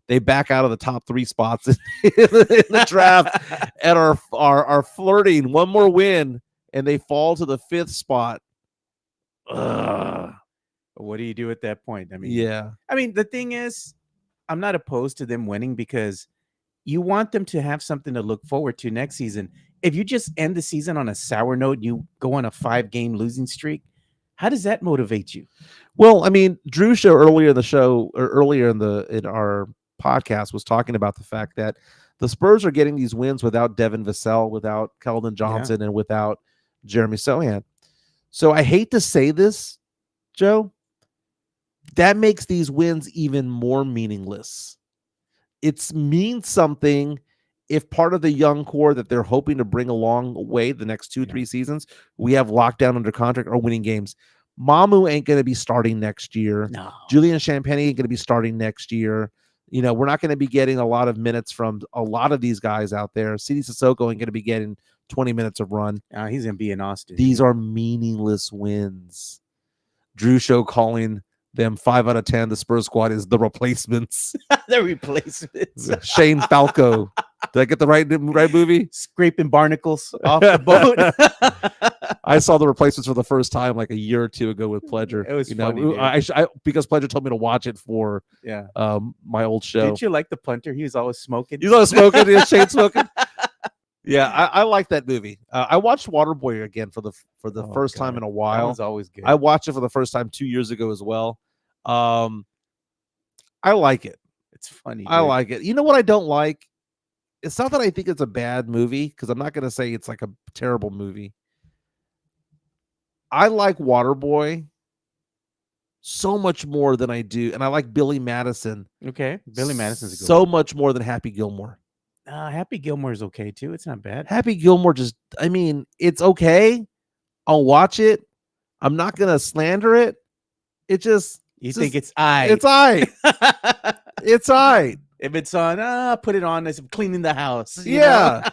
they back out of the top 3 spots in the draft and are flirting one more win, and they fall to the 5th spot. What do you do at that point? I Yeah. mean, the thing is, I'm not opposed to them winning because you want them to have something to look forward to next season. If you just end the season on a sour note, you go on a 5-game losing streak, how does that motivate you? Well, I mean, Drew show earlier in the show or earlier in our podcast was talking about the fact that the Spurs are getting these wins without Devin Vassell, without Keldon Johnson, and without Jeremy Sohan. So I hate to say this, Joe, that makes these wins even more meaningless. It means something if part of the young core that they're hoping to bring along way the next 2-3 seasons, we have lockdown under contract or winning games. Mamu ain't going to be starting next year. No. Julian Champagne ain't going to be starting next year. We're not going to be getting a lot of minutes from a lot of these guys out there. Sidi Sissoko ain't going to be getting 20 minutes of run. He's going to be in Austin. These are meaningless wins. Drew show calling them 5 out of 10. The Spurs squad is the replacements. The replacements. Shane Falco. Did I get the right movie? Scraping barnacles off the boat. I saw the replacements for the first time like a year or two ago with Pledger. It was funny. I because Pledger told me to watch it for my old show. Didn't you like the punter? He was always smoking. He's always smoking. He's Shane smoking. Yeah, I like that movie. I watched Waterboy again for the first time in a while. That one's always good. I watched it for the first time 2 years ago as well. I like it. It's funny. I like it. You know what I don't like? It's not that I think it's a bad movie, because I'm not going to say it's like a terrible movie. I like Waterboy so much more than I do, and I like Billy Madison. Okay, Billy Madison's a good so one. much more than Happy Gilmore. Happy Gilmore is okay too. It's not bad. Happy Gilmore it's okay. I'll watch it. I'm not gonna slander it. It's I. It's I. It's I. If it's on, put it on as I'm cleaning the house. Yeah.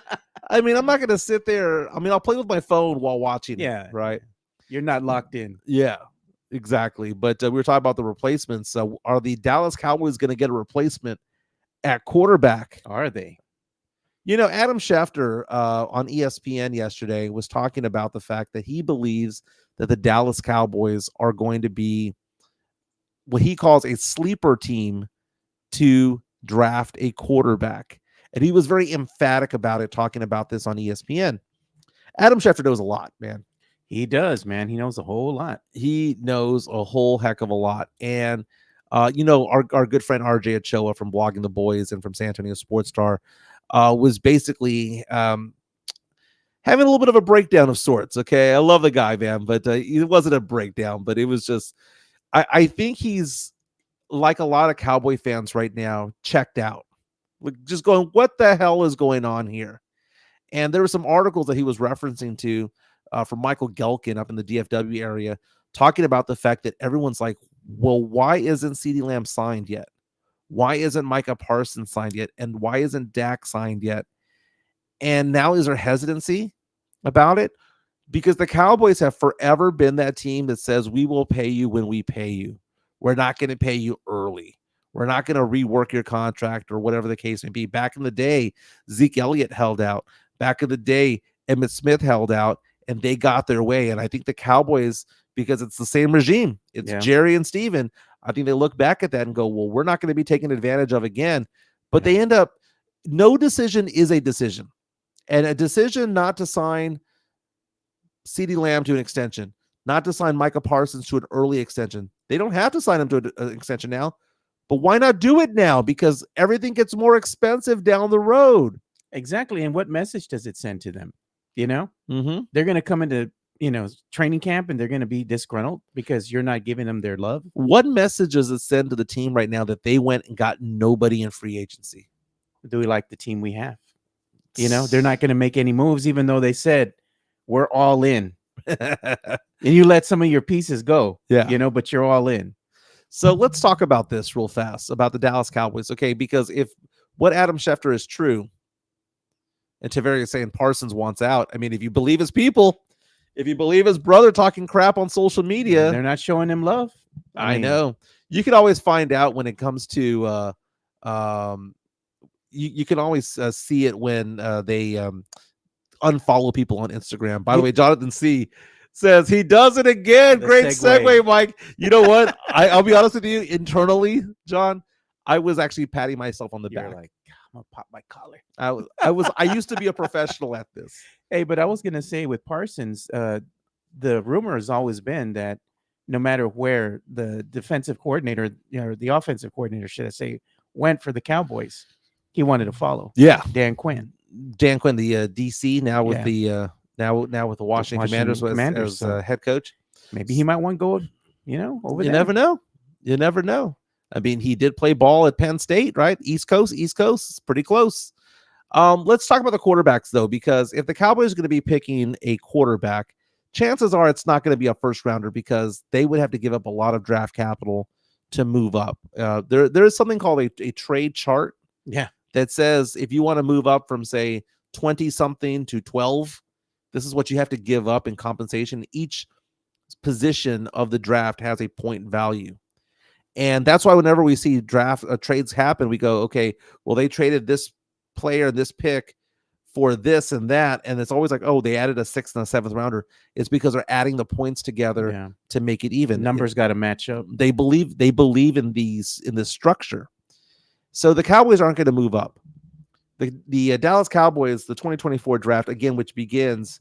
I mean, I'm not gonna sit there. I mean, I'll play with my phone while watching it. Right. You're not locked in. Yeah. Exactly. But we were talking about the replacements. Are the Dallas Cowboys going to get a replacement at quarterback? Are they? Adam Schefter on ESPN yesterday was talking about the fact that he believes that the Dallas Cowboys are going to be what he calls a sleeper team to draft a quarterback. And he was very emphatic about it, talking about this on ESPN. Adam Schefter knows a lot, man. He does, man. He knows a whole lot. He knows a whole heck of a lot. And, our good friend RJ Ochoa from Blogging the Boys and from San Antonio Sports Star was basically having a little bit of a breakdown of sorts. Okay. I love the guy, man, but it wasn't a breakdown, but it was just, I think he's like a lot of Cowboy fans right now, checked out, like just going, what the hell is going on here? And there were some articles that he was referencing to from Michael Gelkin up in the DFW area, talking about the fact that everyone's like, well, why isn't CeeDee Lamb signed yet? Why isn't Micah Parsons signed yet? And why isn't Dak signed yet? And now is there hesitancy about it? Because the Cowboys have forever been that team that says, we will pay you when we pay you. We're not going to pay you early. We're not going to rework your contract or whatever the case may be. Back in the day, Zeke Elliott held out. Back in the day, Emmitt Smith held out, and they got their way. And I think the Cowboys, because it's the same regime, it's Jerry and Steven, I think they look back at that and go, well, we're not going to be taken advantage of again. But they end up, no decision is a decision. And a decision not to sign CeeDee Lamb to an extension, not to sign Micah Parsons to an early extension. They don't have to sign him to an extension now, but why not do it now? Because everything gets more expensive down the road. Exactly. And what message does it send to them? You know, Mm-hmm. they're going to come into, training camp and they're going to be disgruntled because you're not giving them their love. What message does it send to the team right now that they went and got nobody in free agency? Do we like the team we have? They're not going to make any moves, even though they said we're all in. And you let some of your pieces go, but you're all in. So let's talk about this real fast, about the Dallas Cowboys, okay? Because if what Adam Schefter is true, and Taveri is saying Parsons wants out, I mean, if you believe his people, if you believe his brother talking crap on social media, they're not showing him love. I know. You can always find out when it comes to you can always see it when they unfollow people on Instagram. By the way, Jonathan C says he does it again. Great segue, Mike. You know what? I'll be honest with you. Internally, John, I was actually patting myself on the back. Like, I'm gonna pop my collar. I used to be a professional at this. Hey, but I was gonna say with Parsons, the rumor has always been that no matter where the defensive coordinator, the offensive coordinator, should I say, went for the Cowboys, he wanted to follow. Yeah, Dan Quinn, the DC now with the now with the Washington Commanders as head coach. Maybe he might want to go, over there. You never know. You never know. I mean, he did play ball at Penn State, right? East Coast, it's pretty close. Let's talk about the quarterbacks, though, because if the Cowboys are going to be picking a quarterback, chances are it's not going to be a first rounder because they would have to give up a lot of draft capital to move up. There is something called a trade chart. Yeah. That says if you want to move up from, say, 20-something to 12, this is what you have to give up in compensation. Each position of the draft has a point value. And that's why whenever we see trades happen, we go, okay, well, they traded this player, this pick for this and that. And it's always like, oh, they added a 6th and a 7th rounder. It's because they're adding the points together to make it even. Numbers got to match up. They believe in this structure. So the Cowboys aren't going to move up. The Dallas Cowboys, the 2024 draft, again, which begins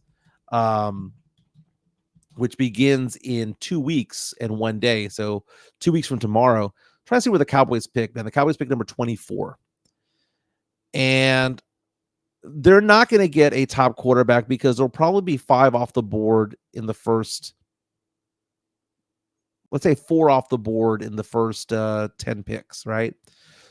in 2 weeks and 1 day. So 2 weeks from tomorrow. Try to see where the Cowboys pick. Man, the Cowboys pick number 24. And they're not going to get a top quarterback because there'll probably be 5 off the board in the first, let's say 4 off the board in the first 10 picks, right?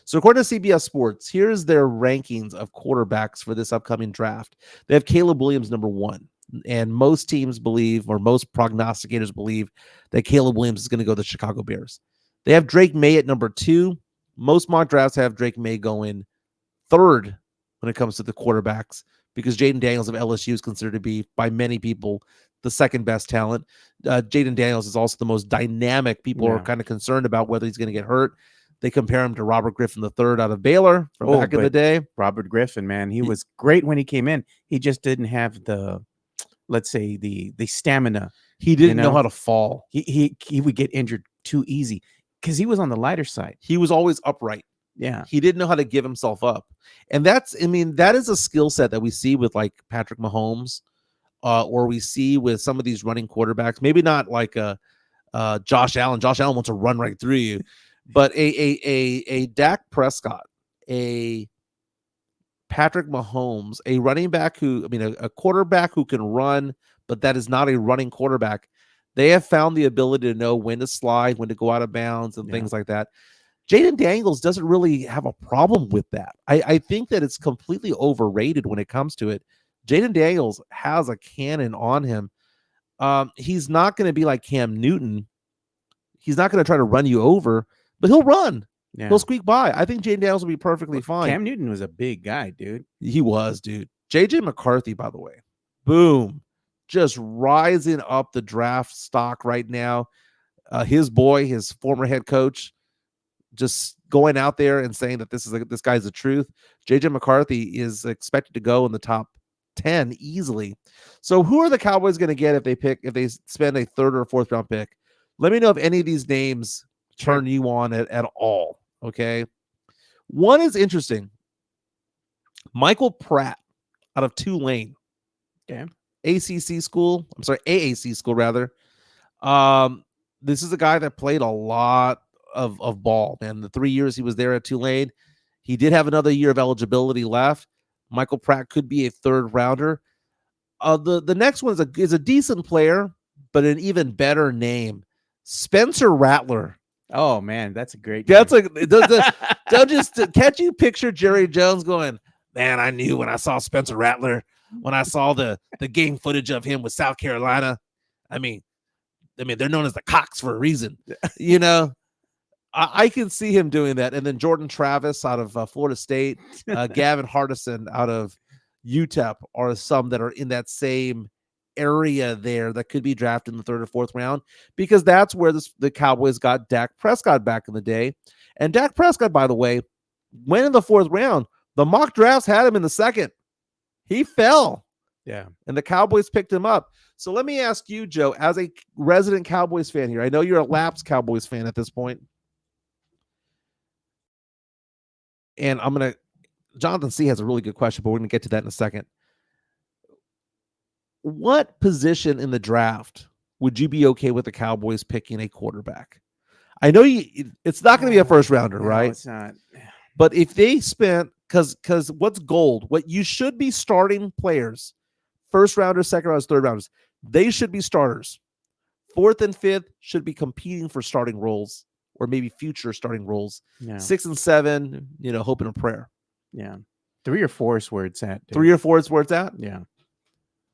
So according to CBS Sports, here's their rankings of quarterbacks for this upcoming draft. They have Caleb Williams number 1. And most teams believe, or most prognosticators believe, that Caleb Williams is going to go to the Chicago Bears. They have Drake May at number 2. Most mock drafts have Drake May going 3rd when it comes to the quarterbacks because Jaden Daniels of LSU is considered to be, by many people, the 2nd best talent. Jaden Daniels is also the most dynamic. People are kind of concerned about whether he's going to get hurt. They compare him to Robert Griffin III out of Baylor from back in the day. Robert Griffin, man, he was great when he came in. He just didn't have the, let's say, the stamina. He didn't know how to fall. He would get injured too easy because he was on the lighter side. He was always upright. Yeah. He didn't know how to give himself up. And that is a skill set that we see with like Patrick Mahomes, or we see with some of these running quarterbacks. Maybe not like Josh Allen. Josh Allen wants to run right through you. But a Dak Prescott, a Patrick Mahomes, a running back a quarterback who can run, but that is not a running quarterback. They have found the ability to know when to slide, when to go out of bounds, and things like that. Jaden Daniels doesn't really have a problem with that. I think that it's completely overrated when it comes to it. Jaden Daniels has a cannon on him. He's not going to be like Cam Newton. He's not going to try to run you over, but he'll run. Yeah. He'll squeak by. I think Jaden Daniels will be perfectly fine. Cam Newton was a big guy, dude. He was, dude. JJ McCarthy, by the way, boom, just rising up the draft stock right now. His boy, his former head coach, just going out there and saying that this guy's the truth. JJ McCarthy is expected to go in the top 10 easily. So who are the Cowboys going to get if they spend a third or fourth round pick? Let me know if any of these names turn you on at all. Okay. One is interesting. Michael Pratt out of Tulane. Okay. ACC school. I'm sorry, AAC school rather. Um, this is a guy that played a lot of ball, man. The 3 years he was there at Tulane, he did have another year of eligibility left. Michael Pratt could be a third rounder. The next one is a decent player, but an even better name, Spencer Rattler. Oh man, that's a great. That's like don't just can't you picture Jerry Jones going, man, I knew when I saw Spencer Rattler, when I saw the game footage of him with South Carolina. I mean, they're known as the Cocks for a reason. You know, I can see him doing that. And then Jordan Travis out of Florida State, Gavin Hardison out of UTEP are some that are in that same area there that could be drafted in the third or fourth round, because that's where the Cowboys got Dak Prescott back in the day. And Dak Prescott, by the way, went in the fourth round. The mock drafts had him in the second. He fell. Yeah. And the Cowboys picked him up. So let me ask you, Joe, as a resident Cowboys fan here, I know you're a lapsed Cowboys fan at this point. And Jonathan C. has a really good question, but we're going to get to that in a second. What position in the draft would you be okay with the Cowboys picking a quarterback? I know it's not going to be a first rounder, No, right? it's not. But if they spent, because what's gold? What you should be starting players, first rounders, second rounders, third rounders, they should be starters. Fourth and fifth should be competing for starting roles or maybe future starting roles. Yeah. 6 and 7, hope and a prayer. Yeah. 3 or 4 is where it's at. Dude. 3 or 4 is where it's at? Yeah.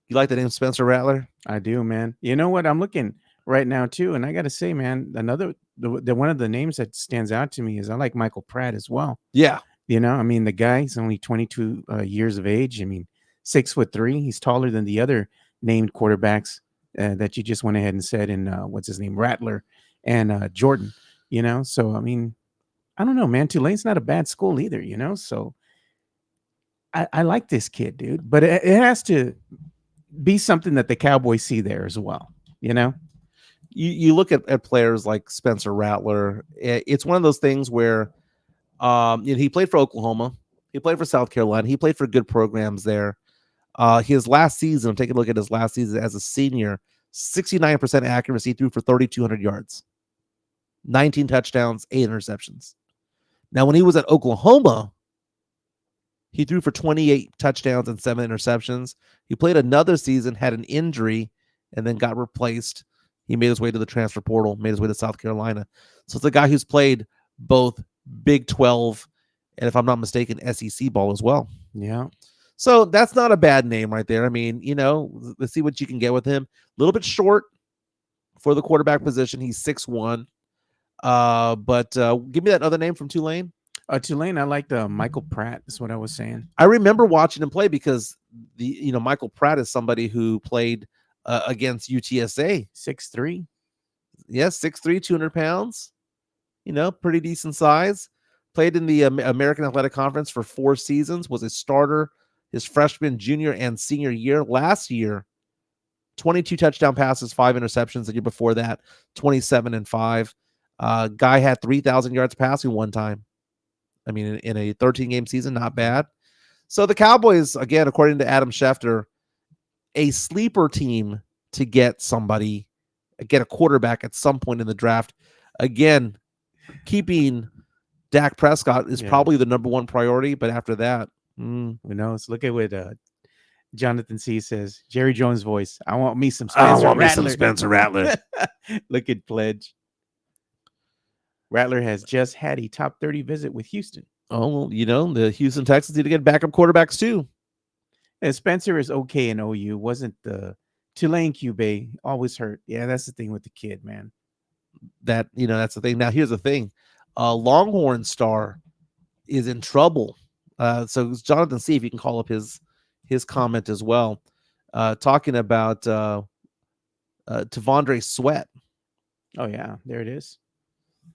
You like the name Spencer Rattler? I do, man. You know what? I'm looking right now too, and I got to say, man, the one of the names that stands out to me is I like Michael Pratt as well. Yeah. I mean, the guy's only 22 years of age. I mean, 6'3". He's taller than the other named quarterbacks that you just went ahead and said in what's his name, Rattler and Jordan. So I mean, I don't know, man. Tulane's not a bad school either. So I like this kid, dude. But it has to be something that the Cowboys see there as well. You look at players like Spencer Rattler. It's one of those things where he played for Oklahoma, he played for South Carolina, he played for good programs there. His last season, I'm taking a look at his last season as a senior, 69% accuracy, threw for 3,200 yards, 19 touchdowns, 8 interceptions. Now, when he was at Oklahoma, he threw for 28 touchdowns and 7 interceptions. He played another season, had an injury, and then got replaced. He made his way to the transfer portal, made his way to South Carolina. So it's a guy who's played both Big 12 and, if I'm not mistaken, SEC ball as well. Yeah. So that's not a bad name right there. I mean, let's see what you can get with him. A little bit short for the quarterback position. He's 6'1". But give me that other name from Tulane. Tulane, I liked Michael Pratt. Is what I was saying. I remember watching him play because Michael Pratt is somebody who played against UTSA. 6'3". Yes, 6'3", 200 pounds. Pretty decent size. Played in the American Athletic Conference for 4 seasons. Was a starter his freshman, junior, and senior year. Last year, 22 touchdown passes, 5 interceptions. The year before that, 27 and 5. Guy had 3,000 yards passing one time. I mean, in a 13-game season, not bad. So the Cowboys, again, according to Adam Schefter, a sleeper team to get a quarterback at some point in the draft. Again, keeping Dak Prescott is probably the number one priority, but after that, who knows? Look at what Jonathan C. says. Jerry Jones' voice. I want me some Spencer Rattler. Look at Pledge. Rattler has just had a top 30 visit with Houston. Oh, the Houston Texans need to get backup quarterbacks too. And Spencer is okay in OU. Wasn't the Tulane QB always hurt? Yeah, that's the thing with the kid, man. That's the thing. Now, here's the thing. Longhorn star is in trouble. So Jonathan, see if you can call up his comment as well. Talking about T'Vondre Sweat. Oh, yeah, there it is.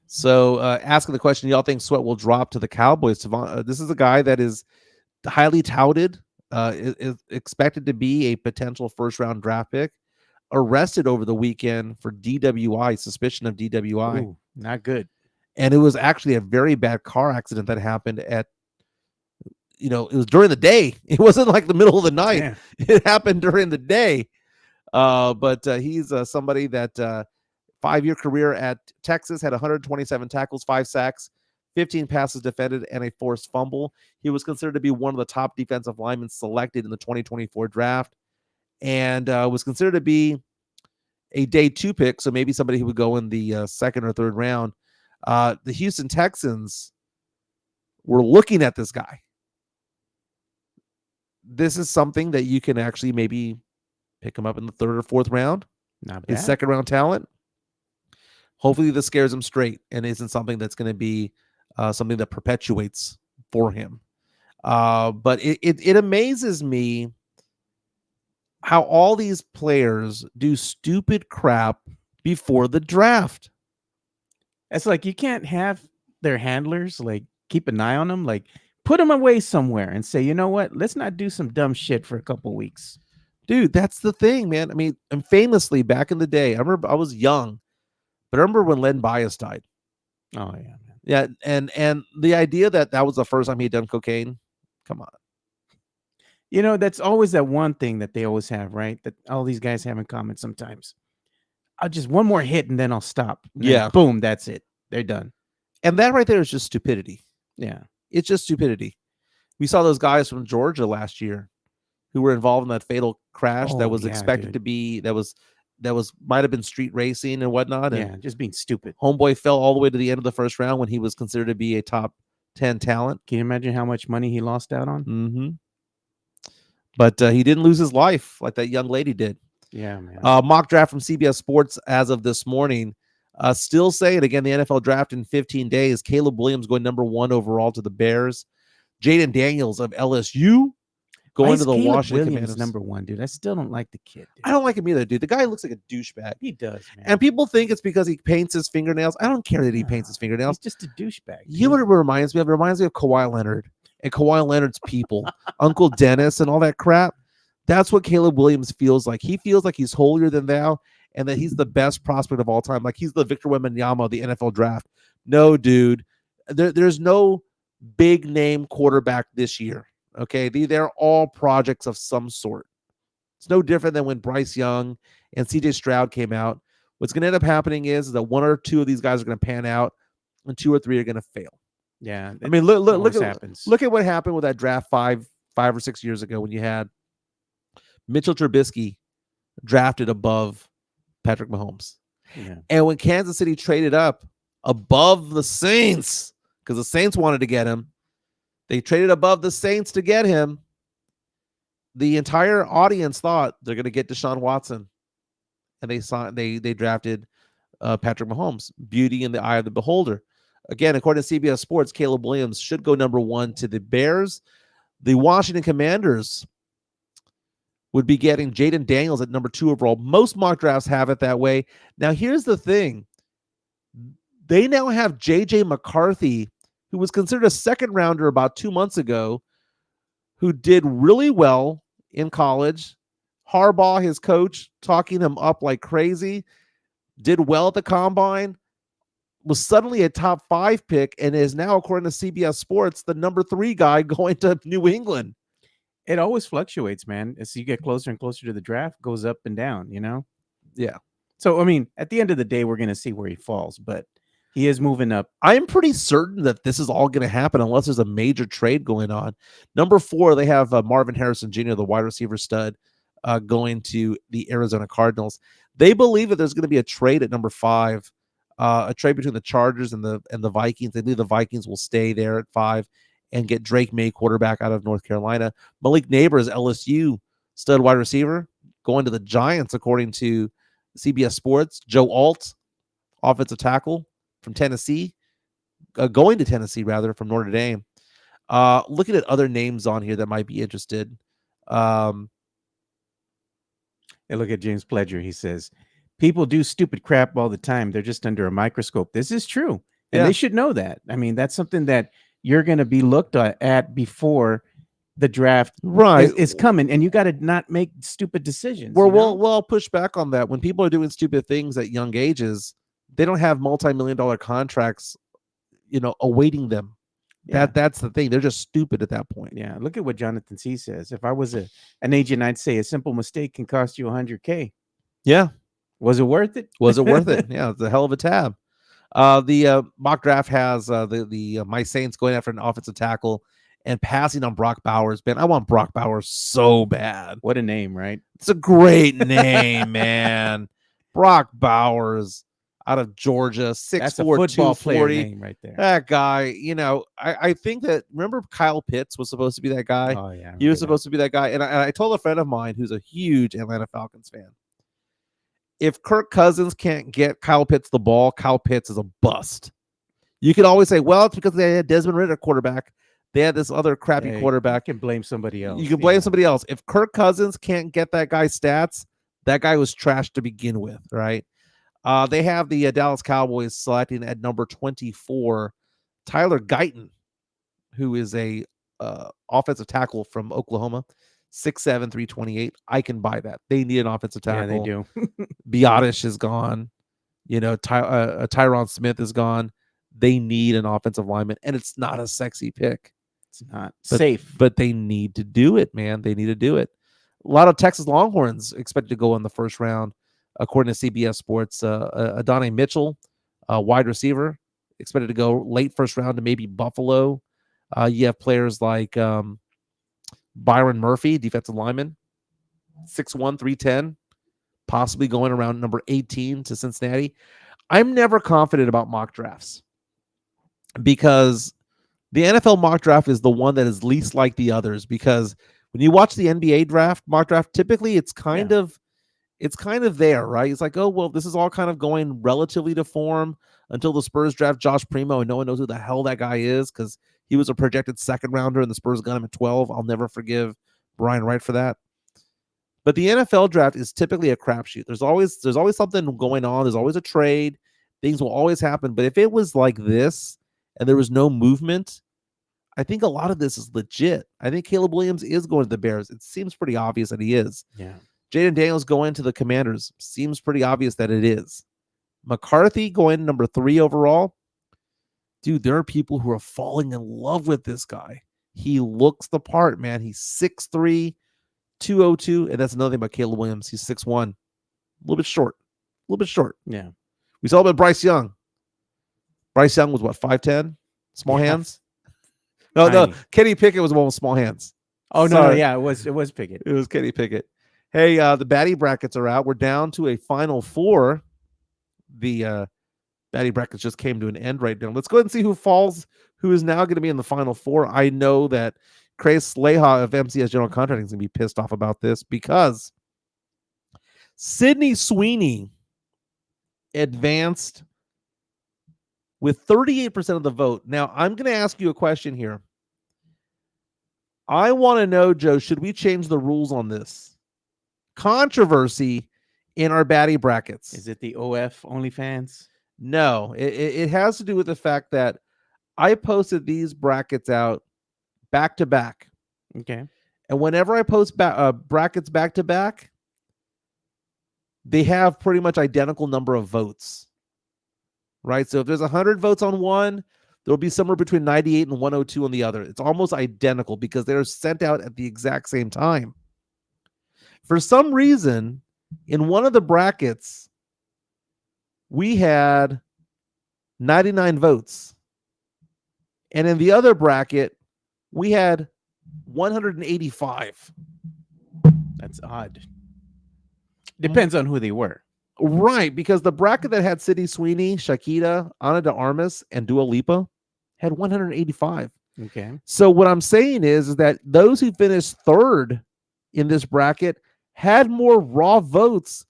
So asking the question, y'all think Sweat will drop to the Cowboys? This is a guy that is highly touted is expected to be a potential first round draft pick, arrested over the weekend for DWI, suspicion of DWI. Ooh, not good. And it was actually a very bad car accident that happened at, it was during the day. It wasn't like the middle of the night. Yeah. It happened during the day. But he's somebody that 5-year career at Texas, had 127 tackles, 5 sacks, 15 passes defended, and a forced fumble. He was considered to be one of the top defensive linemen selected in the 2024 draft, and was considered to be a day 2 pick, so maybe somebody who would go in the second or third round. The Houston Texans were looking at this guy. This is something that you can actually maybe pick him up in the third or fourth round. Not bad. His second round talent. Hopefully this scares him straight and isn't something that's going to be something that perpetuates for him. But it amazes me how all these players do stupid crap before the draft. It's like you can't have their handlers like keep an eye on them, like put them away somewhere and say, you know what, let's not do some dumb shit for a couple weeks. Dude, that's the thing, man. I mean, and famously back in the day, I remember I was young, but I remember when Len Bias died. Oh yeah, man. Yeah, and the idea that was the first time he'd done cocaine, come on. You know, that's always that one thing that they always have, right? That all these guys have in common sometimes. I'll just one more hit and then I'll stop. And then Yeah. boom, that's it. They're done. And that right there is just stupidity. Yeah. It's just stupidity. We saw those guys from Georgia last year who were involved in that fatal crash that Oh, was yeah, expected dude. to be that was might have been street racing and whatnot. And Yeah, just being stupid. homeboy fell all the way to the end of the first round when he was considered to be a top 10 talent. Can you imagine how much money he lost out on? Mm-hmm. But he didn't lose his life like that young lady did. Yeah, man. Mock draft from CBS Sports as of this morning. Still saying, again, the NFL draft in 15 days. Caleb Williams going number 1 overall to the Bears. Jaden Daniels of LSU going to the Caleb Washington Williams Commanders. number 1, dude. I still don't like the kid. Dude. I don't like him either, dude. The guy looks like a douchebag. He does, man. And people think it's because he paints his fingernails. I don't care that he paints his fingernails. He's just a douchebag. You know what it reminds me of? It reminds me of Kawhi Leonard and Kawhi Leonard's people, Uncle Dennis and all that crap. That's what Caleb Williams feels like. He feels like he's holier than thou and that he's the best prospect of all time. Like he's the Victor Wembanyama of the NFL draft. No, dude. There's no big name quarterback this year. Okay. They're all projects of some sort. It's no different than when Bryce Young and CJ Stroud came out. What's going to end up happening is that 1 or 2 of these guys are going to pan out and 2 or 3 are going to fail. Yeah. I mean, look at what happened with that draft 5 or 6 years ago when you had Mitchell Trubisky drafted above Patrick Mahomes. Yeah. And when Kansas City traded up above the Saints, because the Saints wanted to get him, they traded above the Saints to get him. The entire audience thought they're going to get Deshaun Watson. And they drafted Patrick Mahomes. Beauty in the eye of the beholder. Again, according to CBS Sports, Caleb Williams should go number 1 to the Bears. The Washington Commanders would be getting Jaden Daniels at number 2 overall. Most mock drafts have it that way. Now, here's the thing. They now have J.J. McCarthy, who was considered a second rounder about 2 months ago, who did really well in college. Harbaugh, his coach, talking him up like crazy, did well at the combine, was suddenly a top 5 pick, and is now, according to CBS Sports, the number 3 guy going to New England. It always fluctuates, man. As you get closer and closer to the draft, goes up and down, you know? Yeah. So, I mean, at the end of the day, we're going to see where he falls, but he is moving up. I'm pretty certain that this is all going to happen unless there's a major trade going on. Number 4, they have Marvin Harrison Jr., the wide receiver stud, going to the Arizona Cardinals. They believe that there's going to be a trade at number 5, a trade between the Chargers and the Vikings. They believe the Vikings will stay there at 5 and get Drake May, quarterback out of North Carolina. Malik Neighbors, LSU stud wide receiver, going to the Giants, according to CBS Sports. Joe Alt, offensive tackle from Tennessee, going to Tennessee, rather, from Notre Dame. Looking at other names on here that might be interested. Hey, look at James Pledger. He says, people do stupid crap all the time. They're just under a microscope. This is true. And they should know that. I mean, that's something that you're going to be looked at before the draft Right. is coming, and you got to not make stupid decisions. Well, you know? we'll push back on that. When people are doing stupid things at young ages, they don't have multi-million-dollar contracts, awaiting them. Yeah. That's the thing. They're just stupid at that point. Yeah, look at what Jonathan C says. If I was an agent, I'd say a simple mistake can cost you $100K. Yeah. Was it worth it? Was it worth it? Yeah, it's a hell of a tab. The mock draft has the my Saints going after an offensive tackle and passing on Brock Bowers. Man, I want Brock Bowers so bad. What a name, right? It's a great name, man. Brock Bowers out of Georgia, 6'4", That's a football player 240. name right there. That guy, I think that, remember Kyle Pitts was supposed to be that guy? Oh yeah, He was supposed to be that guy. And I told a friend of mine who's a huge Atlanta Falcons fan, if Kirk Cousins can't get Kyle Pitts the ball, Kyle Pitts is a bust. You could always say, well, it's because they had Desmond Ridder quarterback. They had this other crappy quarterback. You can blame somebody else. You can blame somebody else. If Kirk Cousins can't get that guy's stats, that guy was trash to begin with, right? They have the Dallas Cowboys selecting at number 24, Tyler Guyton, who is a offensive tackle from Oklahoma, 6'7", 328. I can buy that. They need an offensive tackle. Yeah, they do. Biotish is gone. Tyron Smith is gone. They need an offensive lineman, and it's not a sexy pick. It's not safe. But they need to do it, man. They need to do it. A lot of Texas Longhorns expected to go in the first round, according to CBS Sports. Adonai Mitchell, wide receiver, expected to go late first round to maybe Buffalo. You have players like Byron Murphy, defensive lineman, 6'1", 310, possibly going around number 18 to Cincinnati. I'm never confident about mock drafts because the NFL mock draft is the one that is least like the others, because when you watch the NBA mock draft, typically it's kind of there, right? It's like, oh, well, this is all kind of going relatively to form until the Spurs draft Josh Primo, and no one knows who the hell that guy is because he was a projected second rounder and the Spurs got him at 12. I'll never forgive Brian Wright for that. But the NFL draft is typically a crapshoot. There's always something going on. There's always a trade. Things will always happen. But if it was like this and there was no movement, I think a lot of this is legit. I think Caleb Williams is going to the Bears. It seems pretty obvious that he is. Yeah. Jaden Daniels going to the Commanders. Seems pretty obvious that it is. McCarthy going number 3 overall. Dude, there are people who are falling in love with this guy. He looks the part, man. He's 6'3", 202. And that's another thing about Caleb Williams. He's 6'1". A little bit short. Yeah. We saw about Bryce Young. Bryce Young was what, 5'10"? Small hands? No. Kenny Pickett was the one with small hands. Oh, no, yeah, it was Pickett. It was Kenny Pickett. Hey, the baddie brackets are out. We're down to a final 4. The baddie brackets just came to an end right now. Let's go ahead and see who falls, who is now going to be in the final 4. I know that Chris Leha of MCS General Contracting is going to be pissed off about this because Sydney Sweeney advanced with 38% of the vote. Now, I'm going to ask you a question here. I want to know, Joe, should we change the rules on this? Controversy in our baddie brackets. Is it the OF OnlyFans? No, it has to do with the fact that I posted these brackets out back to back. Okay. And whenever I post brackets back to back, they have pretty much identical number of votes. Right? So if there's 100 votes on one, there'll be somewhere between 98 and 102 on the other. It's almost identical because they're sent out at the exact same time. For some reason, in one of the brackets, we had 99 votes. And in the other bracket, we had 185. That's odd. Depends on who they were. Right, because the bracket that had Sydney Sweeney, Shakira, Ana de Armas, and Dua Lipa had 185. Okay. So what I'm saying is that those who finished third in this bracket had more raw votes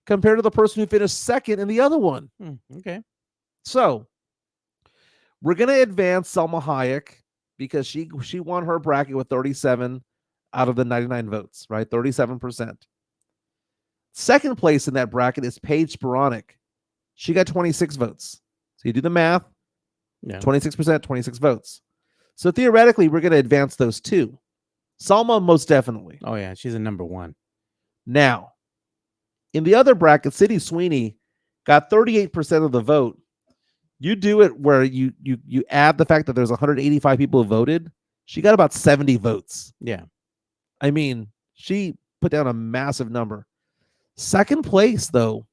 compared to the person who finished second in the other one. Okay. So we're going to advance Selma Hayek because she won her bracket with 37 out of the 99 votes, right? 37%. Second place in that bracket is Paige Sporonic. She got 26 votes. So you do the math, 26%, 26 votes. So theoretically, we're going to advance those two. Salma, most definitely. Oh yeah, she's a number one. Now, in the other bracket, Sydney Sweeney got 38% of the vote. You do it where you add the fact that there's 185 people who voted. She got about 70 votes. Yeah. I mean, she put down a massive number. Second place, though,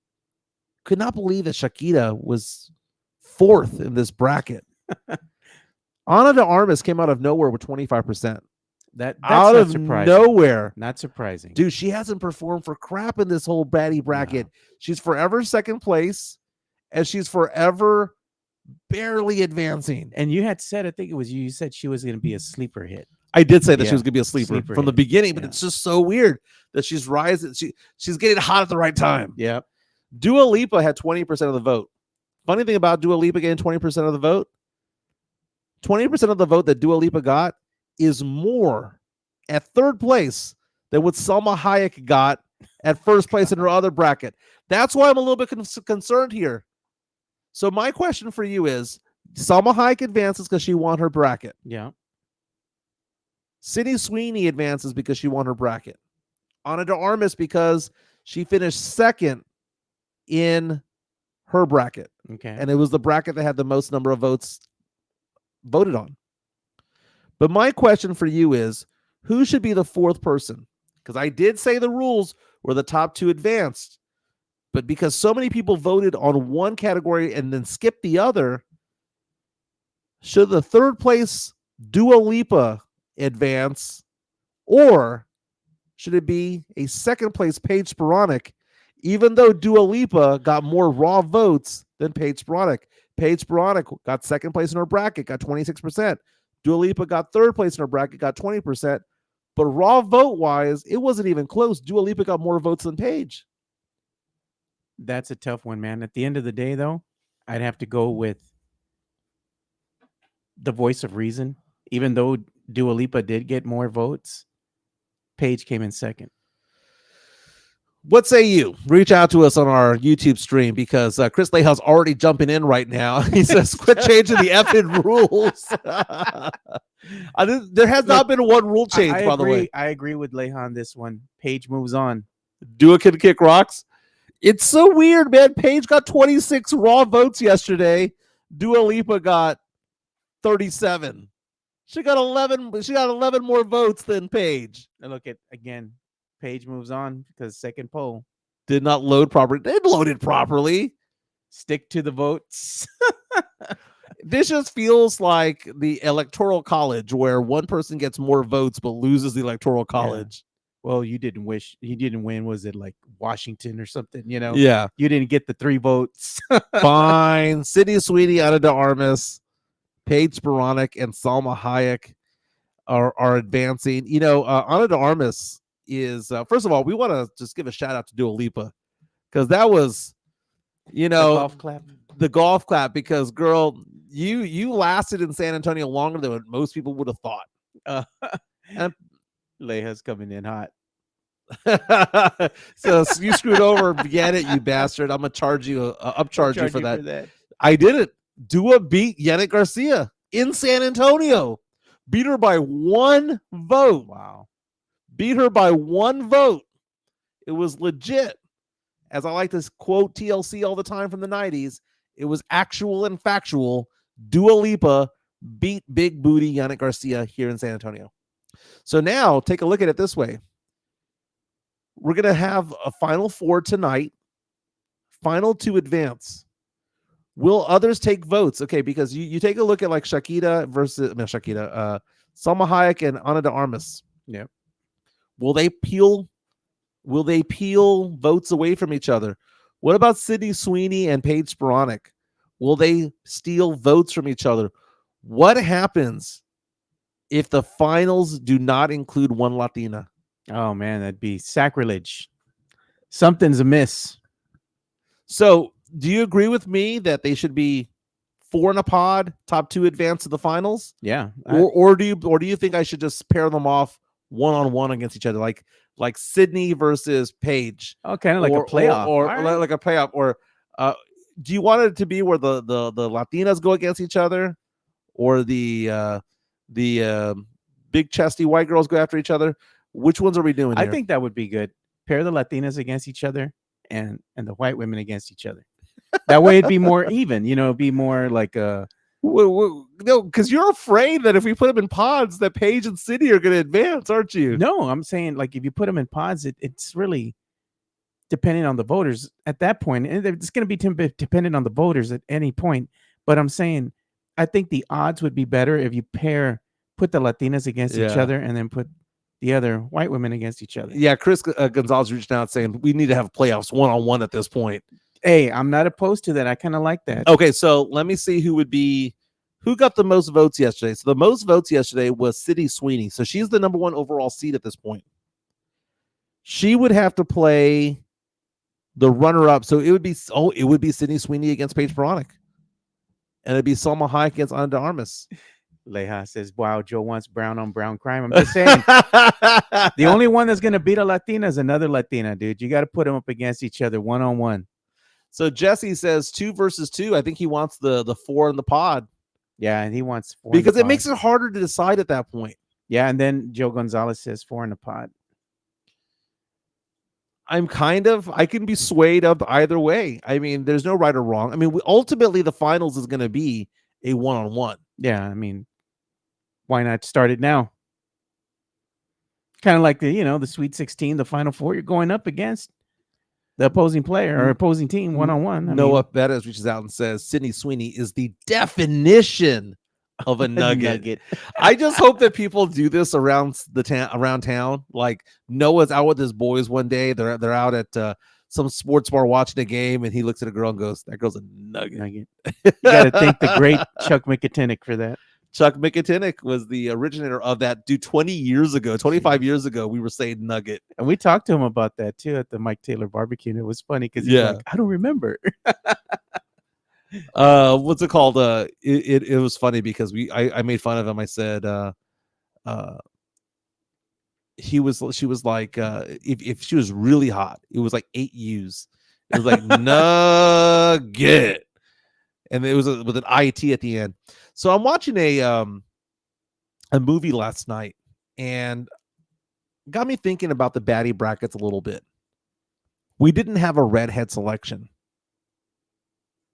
could not believe that Shakira was fourth in this bracket. Ana de Armas came out of nowhere with 25%. That's Out not of surprising. nowhere. Not surprising. Dude, she hasn't performed for crap in this whole baddie bracket. No. She's forever second place, and she's forever barely advancing. And you had said, I think it was you said she was going to be a sleeper hit. I did say that she Yeah, was going to be a sleeper sleeper from the hit. beginning, but Yeah. it's just so weird that she's rising. She's getting hot at the right time. Yep. Dua Lipa had 20% of the vote. Funny thing about Dua Lipa getting 20% of the vote, 20% of the vote that Dua Lipa got is more at third place than what Salma Hayek got at first place in her other bracket. That's why I'm a little bit concerned here. So my question for you is, Salma Hayek advances because she won her bracket. Yeah. Sydney Sweeney advances because she won her bracket. Ana de Armas because she finished second in her bracket. Okay. And it was the bracket that had the most number of votes voted on. But my question for you is, who should be the fourth person? Because I did say the rules were the top two advanced. But because so many people voted on one category and then skipped the other, should the third place Dua Lipa advance, or should it be a second place Paige Sporonic, even though Dua Lipa got more raw votes than Paige Sporonic? Paige Sporonic got second place in her bracket, got 26%. Dua Lipa got third place in her bracket, got 20%. But raw vote-wise, it wasn't even close. Dua Lipa got more votes than Paige. That's a tough one, man. At the end of the day, though, I'd have to go with the voice of reason. Even though Dua Lipa did get more votes, Paige came in second. What say you? Reach out to us on our YouTube stream because Chris Lehow's already jumping in right now. He says, quit changing the effing rules. There has not been one rule change, by the way. I agree with Leha on this one. Paige moves on. Dua can kick rocks. It's so weird, man. Paige got 26 raw votes yesterday. Dua Lipa got 37. She got 11. She got 11 more votes than Paige. And look at again. Paige moves on because second poll did not load properly. It loaded properly. Stick to the votes. This just feels like the electoral college where one person gets more votes but loses the electoral college. Yeah. Well, you didn't win. Was it like Washington or something? You know? Yeah. You didn't get the 3 votes. Fine. Sydney Sweeney, Ana de Armas, Paige Sporonic, and Salma Hayek are advancing. You know, Ana de Armas is first of all, we want to just give a shout out to Dua Lipa because that was, you know, the golf clap because girl, you lasted in San Antonio longer than what most people would have thought. And Leha's coming in hot. So you screwed over. Get it, you bastard. I'm gonna charge you, upcharge you for that. I did it. Dua beat Jimenez Garcia in San Antonio. Beat her by 1 vote. Wow. Beat her by 1 vote. It was legit. As I like to quote TLC all the time from the 90s, it was actual and factual. Dua Lipa beat Big Booty Jimenez Garcia here in San Antonio. So now take a look at it this way. We're going to have a Final 4 tonight. Final 2 advance. Will others take votes? Okay, because you take a look at like Salma Hayek and Ana de Armas. Yeah. Will they peel votes away from each other? What about Sydney Sweeney and Paige Sporonic? Will they steal votes from each other? What happens if the finals do not include one Latina? Oh man, that'd be sacrilege. Something's amiss. So do you agree with me that they should be 4 in a pod, top 2 advance to the finals? Yeah. Or do you think I should just pair them off 1-on-1 against each other, like Sydney versus Paige? Oh, kind of like a playoff, or like a playoff. Or do you want it to be where the Latinas go against each other, or the big chesty white girls go after each other. Which ones are we doing I here? think that would be good. Pair the Latinas against each other and the white women against each other. That way it'd be more even, it'd be more like a No, because you're afraid that if we put them in pods, that Paige and City are going to advance, aren't you? no, I'm saying like if you put them in pods, it's really depending on the voters at that point. And it's going to be dependent on the voters at any point. But I'm saying I think the odds would be better if you put the Latinas against each Yeah. other and then put the other white women against each other. Yeah, Chris Gonzalez reached out saying we need to have playoffs one-on-one at this point. Hey, I'm not opposed to that. I kind of like that. Okay, so let me see who got the most votes yesterday. So the most votes yesterday was Sydney Sweeney. So she's the number 1 overall seed at this point. She would have to play the runner-up. So it would be Sydney Sweeney against Paige Peronic. And it'd be Salma Hayek against Ana de Armas. Leja says, wow, Joe wants brown on brown crime. I'm just saying, the only one that's going to beat a Latina is another Latina, dude. You got to put them up against each other one-on-one. So Jesse says 2 versus 2. I think he wants the 4 in the pod. Yeah, and he wants 4 because it makes it harder to decide at that point. Yeah, and then Joe Gonzalez says 4 in the pod. I can be swayed up either way. I mean, there's no right or wrong. I mean, ultimately the finals is going to be a one-on-one. Yeah, I mean, why not start it now? Kind of like the Sweet 16, the Final Four. You're going up against the opposing player or opposing team one-on-one. Noah Bettis reaches out and says Sydney Sweeney is the definition of a nugget. I just hope that people do this around town. Like Noah's out with his boys one day. They're out at some sports bar watching a game, and he looks at a girl and goes, "That girl's a nugget." You got to thank the great Chuck McIntinick for that. Chuck McIntinick was the originator of that. Dude, 25 years ago, we were saying nugget. And we talked to him about that too at the Mike Taylor barbecue. And it was funny because he's like, I don't remember. What's it called? It was funny because I made fun of him. I said she was like if she was really hot, it was like 8 U's. It was like nugget. And it was with an IT at the end. So I'm watching a movie last night and got me thinking about the baddie brackets a little bit. We didn't have a redhead selection.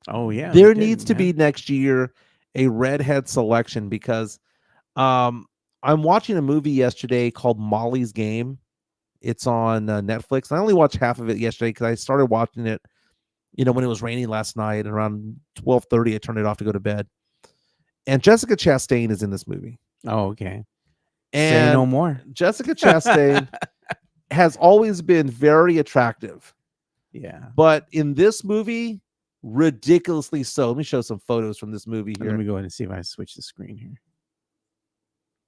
Oh yeah. There needs to be next year a redhead selection because I'm watching a movie yesterday called Molly's Game. It's on Netflix. I only watched half of it yesterday because I started watching it when it was raining last night, and around 12:30 I turned it off to go to bed. And Jessica Chastain is in this movie. Oh, okay. And say no more. Jessica Chastain has always been very attractive. Yeah. But in this movie, ridiculously so. Let me show some photos from this movie here. Let me go ahead and see if I switch the screen here.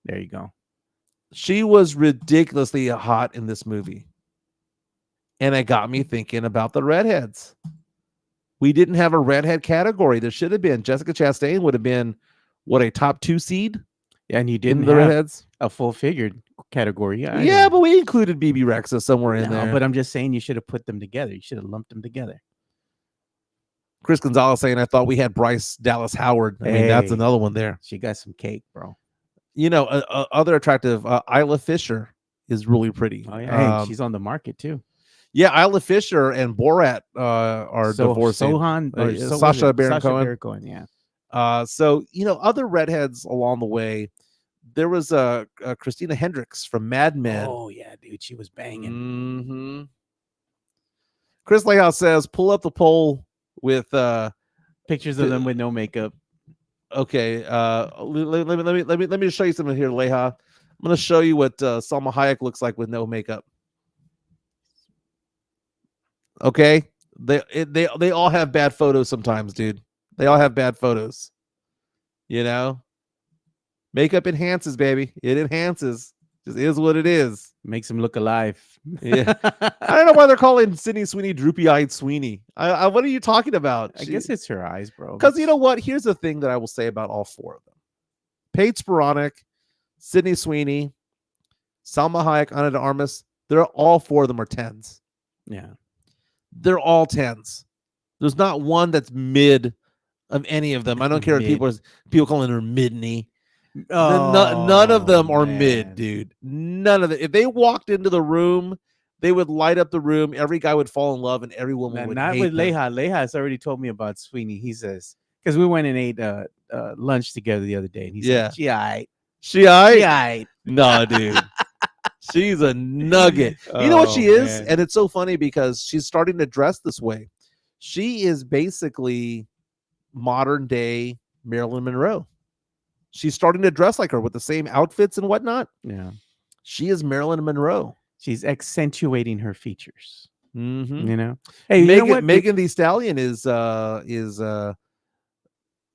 There you go. She was ridiculously hot in this movie. And it got me thinking about the redheads. We didn't have a redhead category. There should have been. Jessica Chastain would have been, a top 2 seed? Yeah, and you didn't the have redheads? A full figured category. Yeah, but we included BB Rexa somewhere in there. But I'm just saying you should have put them together. You should have lumped them together. Chris Gonzalez saying, I thought we had Bryce Dallas Howard. I mean, that's another one there. She got some cake, bro. Other attractive, Isla Fisher is really pretty. Oh, yeah. Hey, she's on the market, too. Yeah, Isla Fisher and Borat are divorcing. Sacha Baron Cohen, yeah. Other redheads along the way. There was Christina Hendricks from Mad Men. Oh, yeah, dude. She was banging. Mm-hmm. Chris Layhouse says, pull up the poll with pictures of them with no makeup. Okay. Let me just show you something here, Leha. I'm going to show you what Salma Hayek looks like with no makeup. Okay. They all have bad photos sometimes, dude. They all have bad photos. Makeup enhances, baby. It enhances. Just is what it is. Makes him look alive. Yeah. I don't know why they're calling Sydney Sweeney droopy-eyed Sweeney. What are you talking about? I guess it's her eyes, bro. Because you know what? Here's the thing that I will say about all 4 of them. Paige Sporonic, Sydney Sweeney, Salma Hayek, Ana de Armas. They're all 4 of them are 10s. Yeah. They're all 10s. There's not one that's mid of any of them. I don't care if people calling her midney. None of Oh them are mid, man. dude. None of it. If they walked into the room, they would light up the room. Every guy would fall in love, and every woman would Not with hate them. Leha. Leha has already told me about Sweeney. He says because we went and ate lunch together the other day, and he said, Yeah, "She aight, she, she I aight." no, dude. She's a nugget. You know what Oh she is? man. And it's so funny because she's starting to dress this way. She is basically modern day Marilyn Monroe. She's starting to dress like her with the same outfits and whatnot. Yeah. She is Marilyn Monroe. She's accentuating her features. Mm-hmm. You know. Hey, you know what? Megan the Stallion is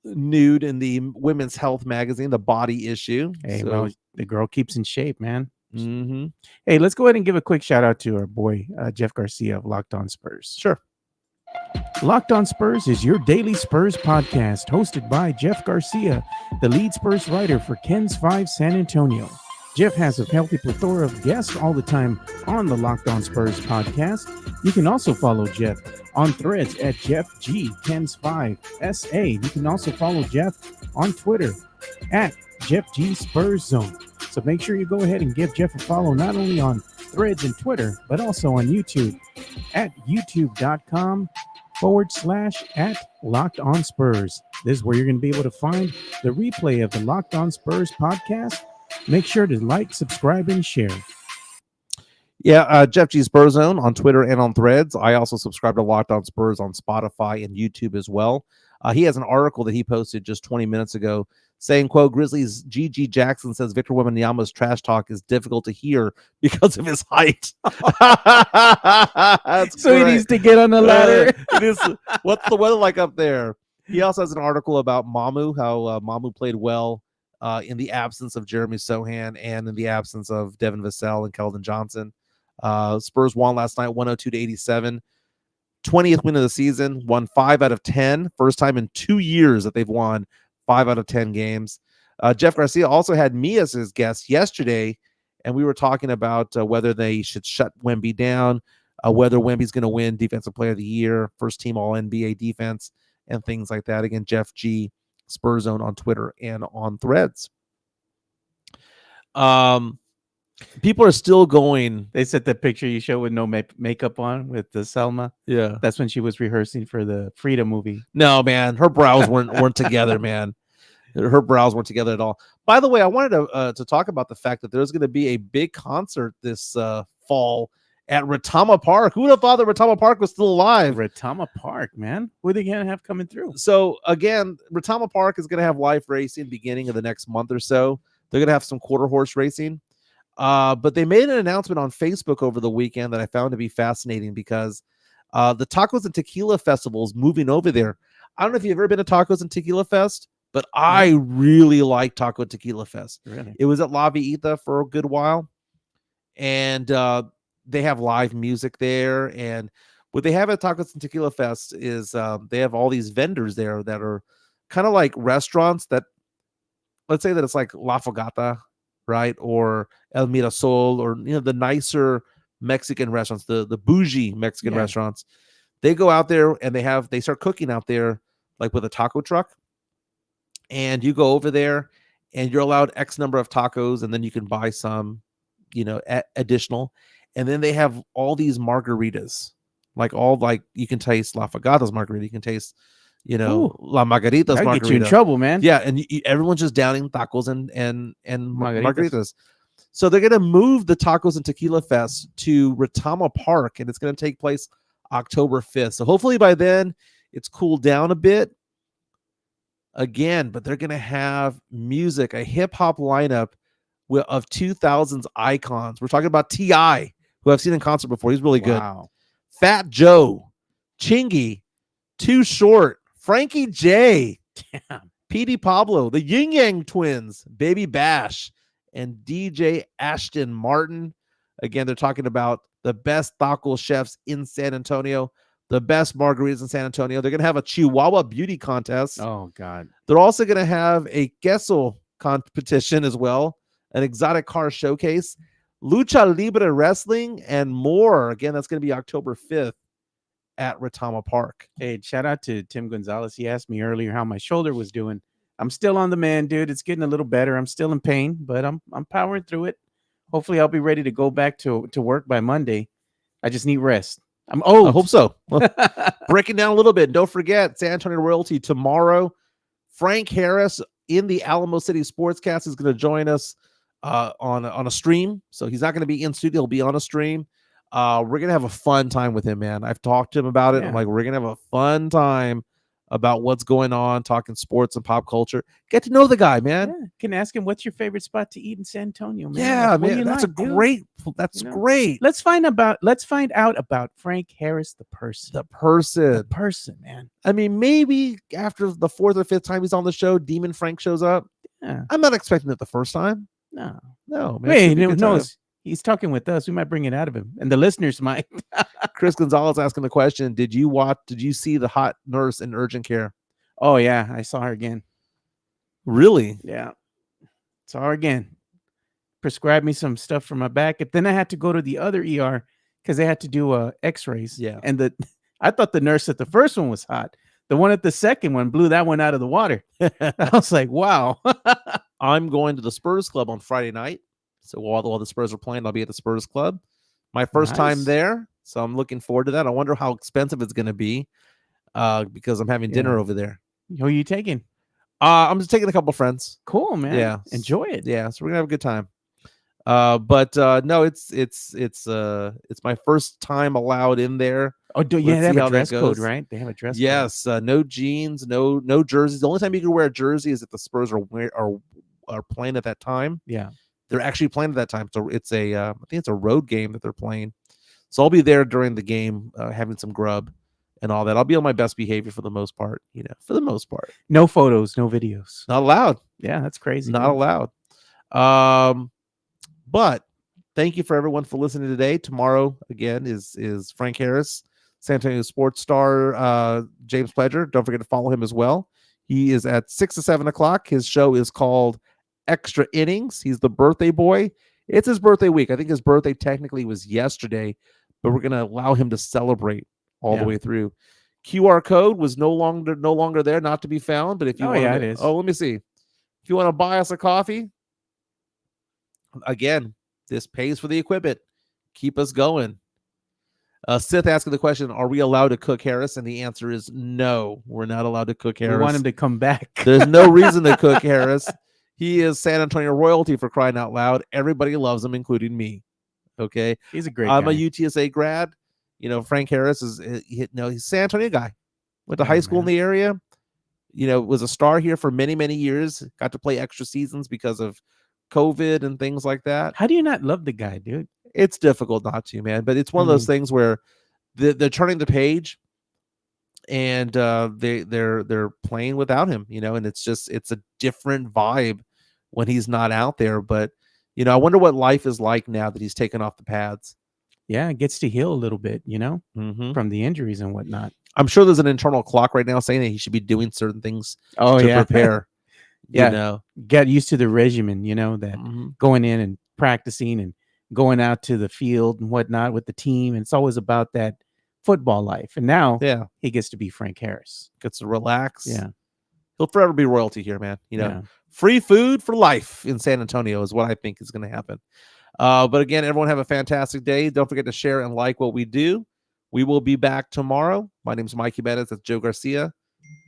nude in the Women's Health magazine, the body issue. Hey, So, well, the girl keeps in shape, man. mm-hmm. Hey, let's go ahead and give a quick shout out to our boy Jeff Garcia of Locked On Spurs. Sure. Locked On Spurs is your daily Spurs podcast, hosted by Jeff Garcia, the lead Spurs writer for Ken's 5 San Antonio. Jeff has a healthy plethora of guests all the time on the Locked On Spurs podcast. You can also follow Jeff on threads at Jeff G Ken's 5 SA. You can also follow Jeff on Twitter at Jeff G Spurs Zone. So make sure you go ahead and give Jeff a follow not only on threads and Twitter, but also on YouTube at youtube.com/at Locked On Spurs. This is where you're going to be able to find the replay of the Locked On Spurs podcast. Make sure to like, subscribe, and share. Yeah, Jeff G Spurs Zone on Twitter and on Threads. I also subscribe to Locked On Spurs on Spotify and YouTube as well. He has an article that he posted just 20 minutes ago saying, quote, Grizzlies G.G. Jackson says Victor Wembanyama's trash talk is difficult to hear because of his height. So he needs to get on the ladder. What's the weather like up there? He also has an article about Mamu, how Mamu played well in the absence of Jeremy Sohan and in the absence of Devin Vassell and Keldon Johnson. Spurs won last night 102-87. 20th win of the season, won 5 out of 10. First time in 2 years that they've won 5 out of 10 games. Jeff Garcia also had me as his guest yesterday, and we were talking about whether they should shut Wemby down, whether Wemby's going to win Defensive Player of the Year, first team All-NBA defense, and things like that. Again, Jeff G. Spurs Zone on Twitter and on Threads. People are still going. They said the picture you showed with no makeup on with the Selma. Yeah, that's when she was rehearsing for the Frida movie. No, man, her brows weren't together, man. Her brows weren't together at all. By the way, I wanted to talk about the fact that there's going to be a big concert this fall at Retama Park. Who would have thought that Retama Park was still alive? Retama Park, man. Who are they going to have coming through? So again, Retama Park is going to have live racing beginning of the next month or so. They're going to have some quarter horse racing. But they made an announcement on Facebook over the weekend that I found to be fascinating because the Tacos and Tequila Festival is moving over there. I don't know if you've ever been to Tacos and Tequila Fest, but I really like Taco and Tequila Fest. Really? It was at La Villita for a good while. And they have live music there. And what they have at Tacos and Tequila Fest is they have all these vendors there that are kind of like restaurants that, let's say that it's like La Fogata, right? Or El Mirasol, or the nicer Mexican restaurants, the bougie Mexican restaurants. They go out there and they start cooking out there like with a taco truck. And you go over there and you're allowed X number of tacos, and then you can buy some, additional. And then they have all these margaritas, like you can taste La Fogata's margarita, you can taste Ooh, La Margarita's that'd margarita. get you in trouble, man. Yeah, and everyone's just downing tacos and margaritas. So they're going to move the Tacos and Tequila Fest to Retama Park, and it's going to take place October 5th. So hopefully by then it's cooled down a bit again, but they're going to have music, a hip-hop lineup of 2000s icons. We're talking about T.I., who I've seen in concert before. He's really good. Fat Joe, Chingy, Too Short, Frankie J, Petey Pablo, the Yin Yang Twins, Baby Bash, and DJ Ashton Martin. Again, they're talking about the best taco chefs in San Antonio, the best margaritas in San Antonio. They're going to have a Chihuahua beauty contest. Oh, God. They're also going to have a queso competition as well, an exotic car showcase, Lucha Libre Wrestling, and more. Again, that's going to be October 5th. At Retama Park. Hey, shout out to Tim Gonzalez. He asked me earlier how my shoulder was doing. I'm still on the mend, dude. It's getting a little better. I'm still in pain, but I'm powering through it. Hopefully, I'll be ready to go back to work by Monday. I just need rest. I'm I hope old. so. Well, breaking down a little bit. Don't forget San Antonio Royalty tomorrow. Frank Harris in the Alamo City Sportscast is going to join us on a stream. So he's not going to be in studio; he'll be on a stream. We're gonna have a fun time with him, man. I've talked to him about it. Yeah. I'm like, we're gonna have a fun time about what's going on, talking sports and pop culture. Get to know the guy, man. Yeah. Can ask him what's your favorite spot to eat in San Antonio, man. Yeah, Like, what do man. you That's like, a dude? great. That's You know? great. Let's find out about Frank Harris, the person. The person. The person, man. I mean, maybe after the fourth or fifth time he's on the show, Demon Frank shows up. Yeah. I'm not expecting it the first time. No. No, man. Wait, who knows? He's talking with us. We might bring it out of him, and the listeners might. Chris Gonzalez asking the question: Did you see the hot nurse in urgent care? Oh yeah, I saw her again. Really? Yeah, saw her again. Prescribed me some stuff for my back, and then I had to go to the other ER because they had to do X-rays. Yeah. And I thought the nurse at the first one was hot. The one at the second one blew that one out of the water. I was like, wow. I'm going to the Spurs Club on Friday night. So while the Spurs are playing, I'll be at the Spurs Club. My first time Nice. there. So I'm looking forward to that. I wonder how expensive it's going to be because I'm having dinner Yeah. over there. Who are you taking? I'm just taking a couple friends. Cool, man. Yeah. Enjoy it. Yeah. So we're going to have a good time. But no, it's my first time allowed in there. Oh, they Let's have see a how that dress code, goes. right? They have a dress code. Yes, no jeans, no jerseys. The only time you can wear a jersey is if the Spurs are playing at that time. Yeah. They're actually playing at that time. So it's I think it's a road game that they're playing. So I'll be there during the game, having some grub and all that. I'll be on my best behavior for the most part. For the most part. No photos, no videos. Not allowed. Yeah, that's crazy. Not allowed. But thank you for everyone for listening today. Tomorrow again is Frank Harris, San Antonio sports star, James Pledger. Don't forget to follow him as well. He is at 6 to 7 o'clock. His show is called Extra Innings. He's the birthday boy. It's his birthday week. I think his birthday technically was yesterday, but we're going to allow him to celebrate all the way through. QR code was no longer there, not to be found. But if you it is. Oh, let me see. If you want to buy us a coffee, again, this pays for the equipment. Keep us going. Sith asking the question, are we allowed to cook Harris? And the answer is no, we're not allowed to cook Harris. We want him to come back. There's no reason to cook Harris. He is San Antonio royalty, for crying out loud. Everybody loves him, including me. Okay. He's a great I'm guy. a UTSA grad. Frank Harris is, he's a San Antonio guy. Went to high school in the area. Was a star here for many, many years. Got to play extra seasons because of COVID and things like that. How do you not love the guy, dude? It's difficult not to, man. But it's one of those things where they're turning the page, and they're playing without him, and it's a different vibe when he's not out there. But I wonder what life is like now that he's taken off the pads. Yeah, it gets to heal a little bit, from the injuries and whatnot. I'm sure there's an internal clock right now saying that he should be doing certain things to prepare. Get used to the regimen, that going in and practicing and going out to the field and whatnot with the team. And it's always about that football life. And now he gets to be Frank Harris. Gets to relax. Yeah. He'll forever be royalty here, man. Free food for life in San Antonio is what I think is going to happen. But again, everyone have a fantastic day. Don't forget to share and like what we do. We will be back tomorrow. My name is Mike Jimenez. That's Joe Garcia.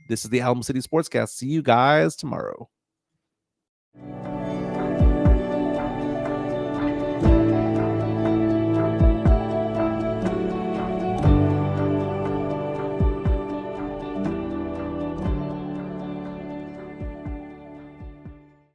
This is the Alamo City Sportscast. See you guys tomorrow.